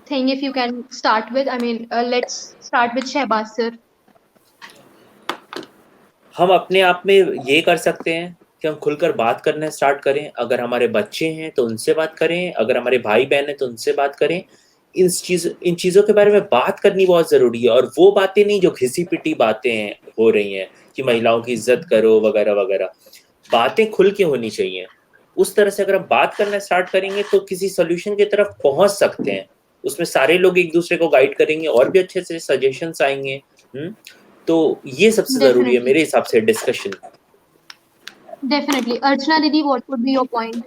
thing, if you can start with, I mean, let's start with Shehbaz sir. हम अपने आप में ये कर सकते हैं कि हम खुलकर बात करना स्टार्ट करें. अगर हमारे बच्चे हैं तो उनसे बात करें, अगर हमारे भाई बहन हैं तो उनसे बात करें. इन चीज़ों के बारे में बात करनी बहुत ज़रूरी है. और वो बातें नहीं जो घिसी पिटी बातें हो रही हैं कि महिलाओं की इज्जत करो वगैरह वगैरह. बातें खुल के होनी चाहिए. उस तरह से अगर हम बात करना स्टार्ट करेंगे तो किसी सोल्यूशन की तरफ पहुंच सकते हैं. उसमें सारे लोग एक दूसरे को गाइड करेंगे और भी अच्छे से सजेशंस आएंगे. तो ये सबसे जरूरी है Definitely. मेरे हिसाब से discussion. Definitely. Archana didi, what would be your point?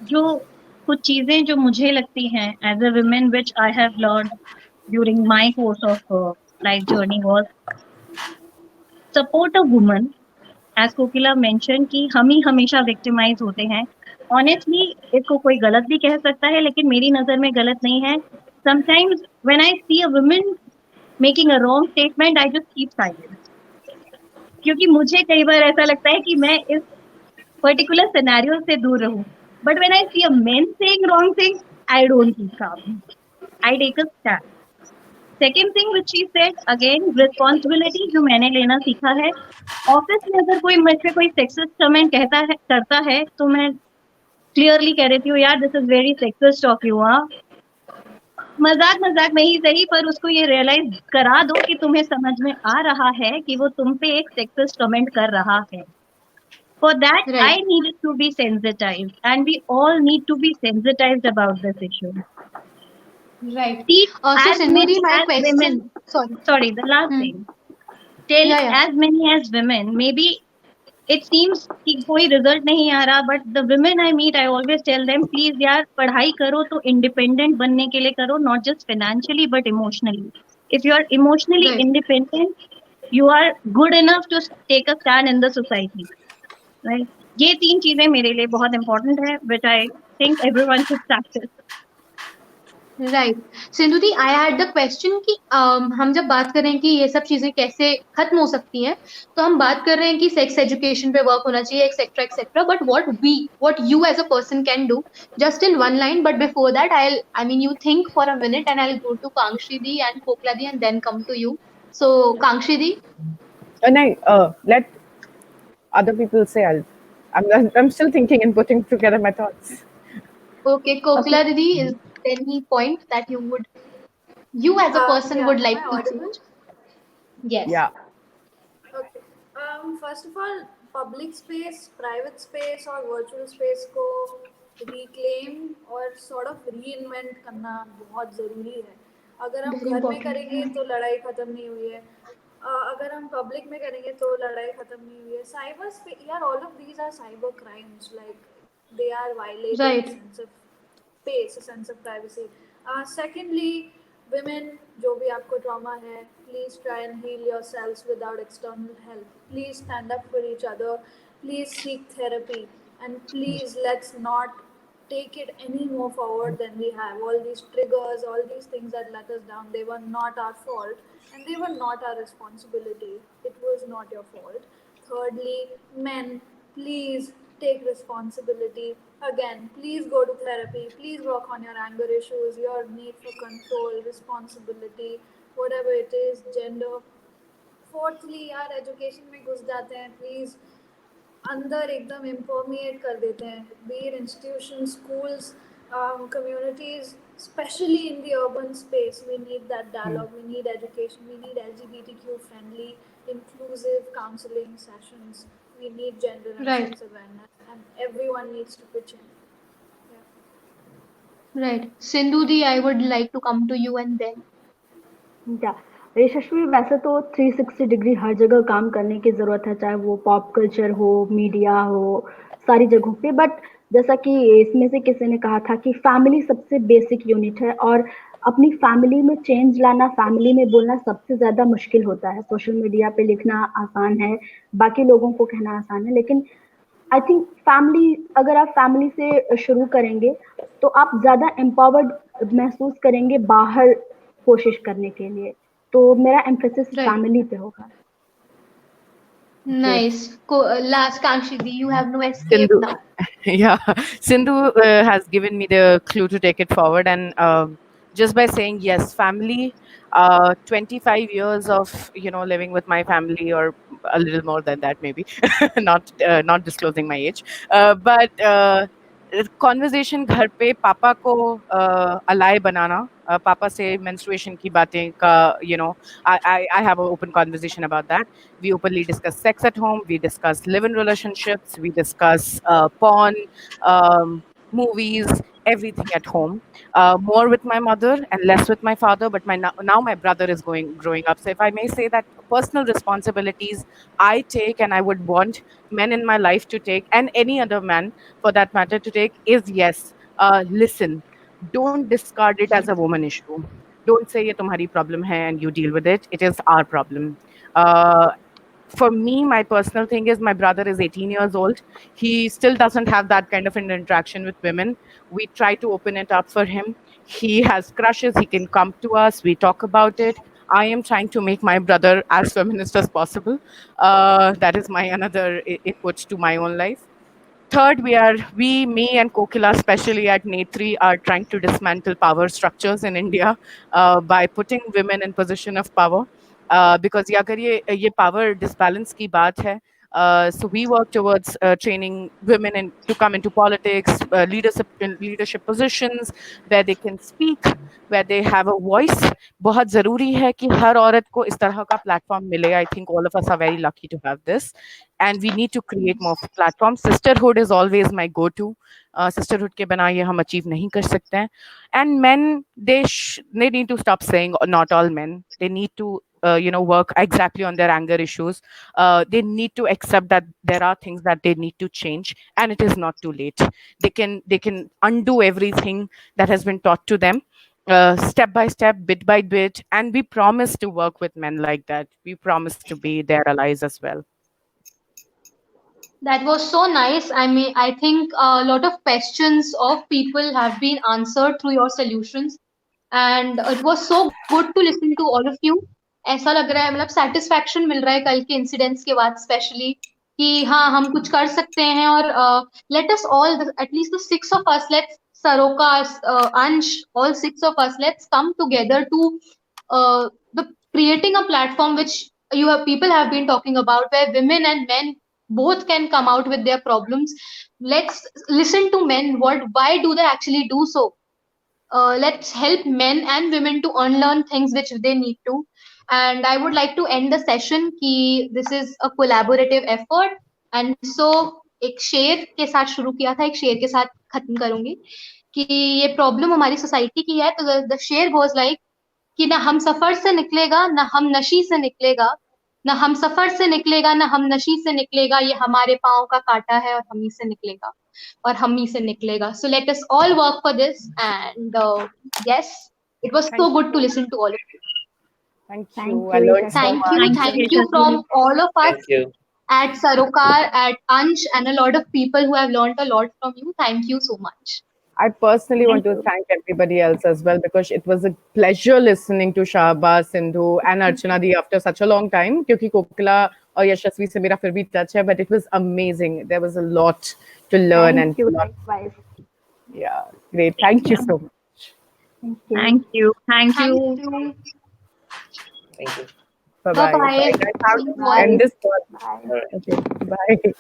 जो कुछ चीजें जो मुझे लगती हैं as a women which I have learn during my course of life journey was support a woman. As Kokila mention कि हम ही हमेशा विक्टिमाइज होते हैं. ऑनेस्टली इसको कोई गलत भी कह सकता है लेकिन मेरी नजर में गलत नहीं है. Sometimes when I see a woman making a wrong statement I just keep silent, क्योंकि मुझे कई बार ऐसा लगता है कि मैं इस पर्टिकुलर सिनेरियो से दूर रहूं. But when I see a man saying wrong thing I don't keep calm, I take a stand. Second thing which she said again, responsibility जो मैंने लेना सीखा है. ऑफिस में अगर कोई मुझसे कोई सेक्सिस्ट कमेंट करता है तो मैं क्लियरली कह रही हूँ यार this is very sexist of you. मजाक मजाक में ही सही पर उसको ये रियलाइज करा दो कि तुम्हें समझ में आ रहा है कि वो तुम पे एक सेक्सिस्ट कमेंट कर रहा है. For that, I Right. needed to be sensitized, and we all need to be sensitized about this issue. Right. Teach So as Sindhu many ji, my as women. question. Sorry. Sorry, the last Hmm. thing. Tell Yeah, yeah. as many as women. Maybe it seems कि कोई result नहीं आ रहा, but the women I meet, I always tell them, please यार पढ़ाई करो तो independent बनने के लिए करो, not just financially but emotionally. If you are emotionally Right. independent, you are good enough to take a stand in the society. Right? ये 3 चीजें मेरे लिए बहुत इम्पोर्टेंट है which I think everyone should practice. Right. Sindhu the, I had the question कि हम जब बात कर रहे हैं कि ये सब चीजें कैसे खत्म हो सकती हैं, तो हम बात कर रहे हैं कि सेक्स एजुकेशन पे वर्क होना चाहिए etcetera etcetera, but what you as a person can do, just in one line. But before that I mean you think for a minute and I will go to Kankshi di and Kokila di and then come to you. So Kankshi di. And let other people say. I'm still thinking and putting together my thoughts. Okay, Kokla didi, is there any point that you as a person Yeah, would am like I to audible? change? Yes. Yeah. Okay. First of all, public space, private space और virtual space को reclaim और sort of reinvent करना बहुत ज़रूरी है. अगर हम Very घर में important. करेंगे तो लड़ाई ख़त्म नहीं हुई है. अगर हम पब्लिक में करेंगे तो लड़ाई ख़त्म नहीं हुई है. साइबर स्पेस यार, all of these are cyber crimes. Like they are violating Right. a sense of space, a sense of privacy. Secondly, women, जो भी आपको trauma है, please try and heal yourselves without external help. Please stand up for each other. Please seek therapy, and please let's not take it any more forward than we have. All these triggers, all these things that let us down, they were not our fault and they were not our responsibility. It was not your fault. Thirdly, men, please take responsibility. Again, please go to therapy. Please work on your anger issues, your need for control, responsibility, whatever it is, gender. Fourthly यार education में घुस जाते हैं please अंदर एकदम इम्पोर्मिएट कर देते हैं be it institution schools communities especially in the urban space we need that dialogue we need education we need LGBTQ friendly inclusive counseling sessions we need gender and Right. sex awareness and everyone needs to pitch in. Right. Sindhu di, I would like to come to you and then. या यशस्वी वैसे तो 360 degree हर जगह काम करने की ज़रूरत है, चाहे वो पॉप कल्चर हो, मीडिया हो, सारी जगहों पे। बट जैसा कि इसमें से किसी ने कहा था कि फैमिली सबसे बेसिक यूनिट है और अपनी फैमिली में चेंज लाना, फैमिली में बोलना सबसे ज़्यादा मुश्किल होता है। सोशल मीडिया पे लिखना आसान है, बाकी लोगों को कहना आसान है, लेकिन आई थिंक फैमिली, अगर आप फैमिली से शुरू करेंगे तो आप ज़्यादा एम्पावर्ड महसूस करेंगे बाहर कोशिश करने के लिए। तो मेरा एम्फेसिस Right. फैमिली पे होगा। Nice. Last Kanshi di, you have no escape Sindhu, now. yeah, Sindhu has given me the clue to take it forward, and just by saying yes, family. 25 years of living with my family, or a little more than that, maybe. Not disclosing my age, but conversation घर पे पापा को अलाय बनाना, पापा से menstruation की बातें का, I have an open conversation about that. We openly discuss sex at home. We discuss live-in relationships. We discuss porn, movies, everything at home. More with my mother and less with my father. But now my brother is growing up. So if I may say that personal responsibilities I take, and I would want men in my life to take, and any other man for that matter to take, is yes. Listen. Don't discard it as a woman issue. Don't say ये तुम्हारी problem है and you deal with it. It is our problem. For me, my personal thing is my brother is 18 years old. He still doesn't have that kind of an interaction with women. We try to open it up for him. He has crushes. He can come to us. We talk about it. I am trying to make my brother as feminist as possible. That is my another input to my own life. Third, me and Kokila, especially at Netri, are trying to dismantle power structures in India by putting women in position of power. Because ये अगर ये power disbalance की बात है, so we work towards training women to come into politics, leadership positions where they can speak, where they have a voice. बहुत ज़रूरी है कि हर औरत को इस तरह का platform मिले. I think all of us are very lucky to have this. And we need to create more platforms. Sisterhood is always my go-to. Sisterhood के बिना ये हम achieve नहीं कर सकते हैं. And men, they need to stop saying not all men. They need to work exactly on their anger issues. They need to accept that there are things that they need to change, and it is not too late. They can undo everything that has been taught to them. Step by step, bit by bit, and we promise to work with men like that. We promise to be their allies as well. That was so nice. I mean, I think a lot of questions of people have been answered through your solutions, and it was so good to listen to all of you. ऐसा लग रहा है, मतलब satisfaction मिल रहा है कल के incidents के बाद, especially कि हाँ हम कुछ कर सकते हैं, और let us all, at least the 6 of us, let's Saroka, Ansh, all 6 of us, let's come together to the creating a platform which people have been talking about, where women and men both can come out with their problems. Let's listen to men. Why do they actually do so? Let's help men and women to unlearn things which they need to. And I would like to end the session कि this is a collaborative effort. And so एक शेर के साथ शुरू किया था, एक शेर के साथ खत्म करूंगी कि ये प्रॉब्लम हमारी सोसाइटी की है. तो the शेर goes like कि ना हम सफर से निकलेगा, ना हम नशी से निकलेगा, ना हम सफर से निकलेगा, ना हम नशी से निकलेगा, ये हमारे पाँव का कांटा है और हम ही से निकलेगा, और हम ही से निकलेगा. So let us all work for this. And yes, it was so good to listen to all of you. Thank Thank you. you, I learned so Thank much. Thank you from all of us Thank you. at Sarokar, at Ansh, and a lot of people who have learned a lot from you. Thank you so much. I personally want to thank everybody else as well, because it was a pleasure listening to Shahbaz, Sindhu, and Archana Di after such a long time. क्योंकि कोकिला और यशस्वी से मेरा फिर भी touch है, but it was amazing. There was a lot to learn Thank you. and Likewise. yeah, great. Thank you so much. Thank you. Thank you. Thank you. Thank you. Bye bye. Bye-bye. Bye guys. Bye. End this call. Bye. All right. Okay. Bye.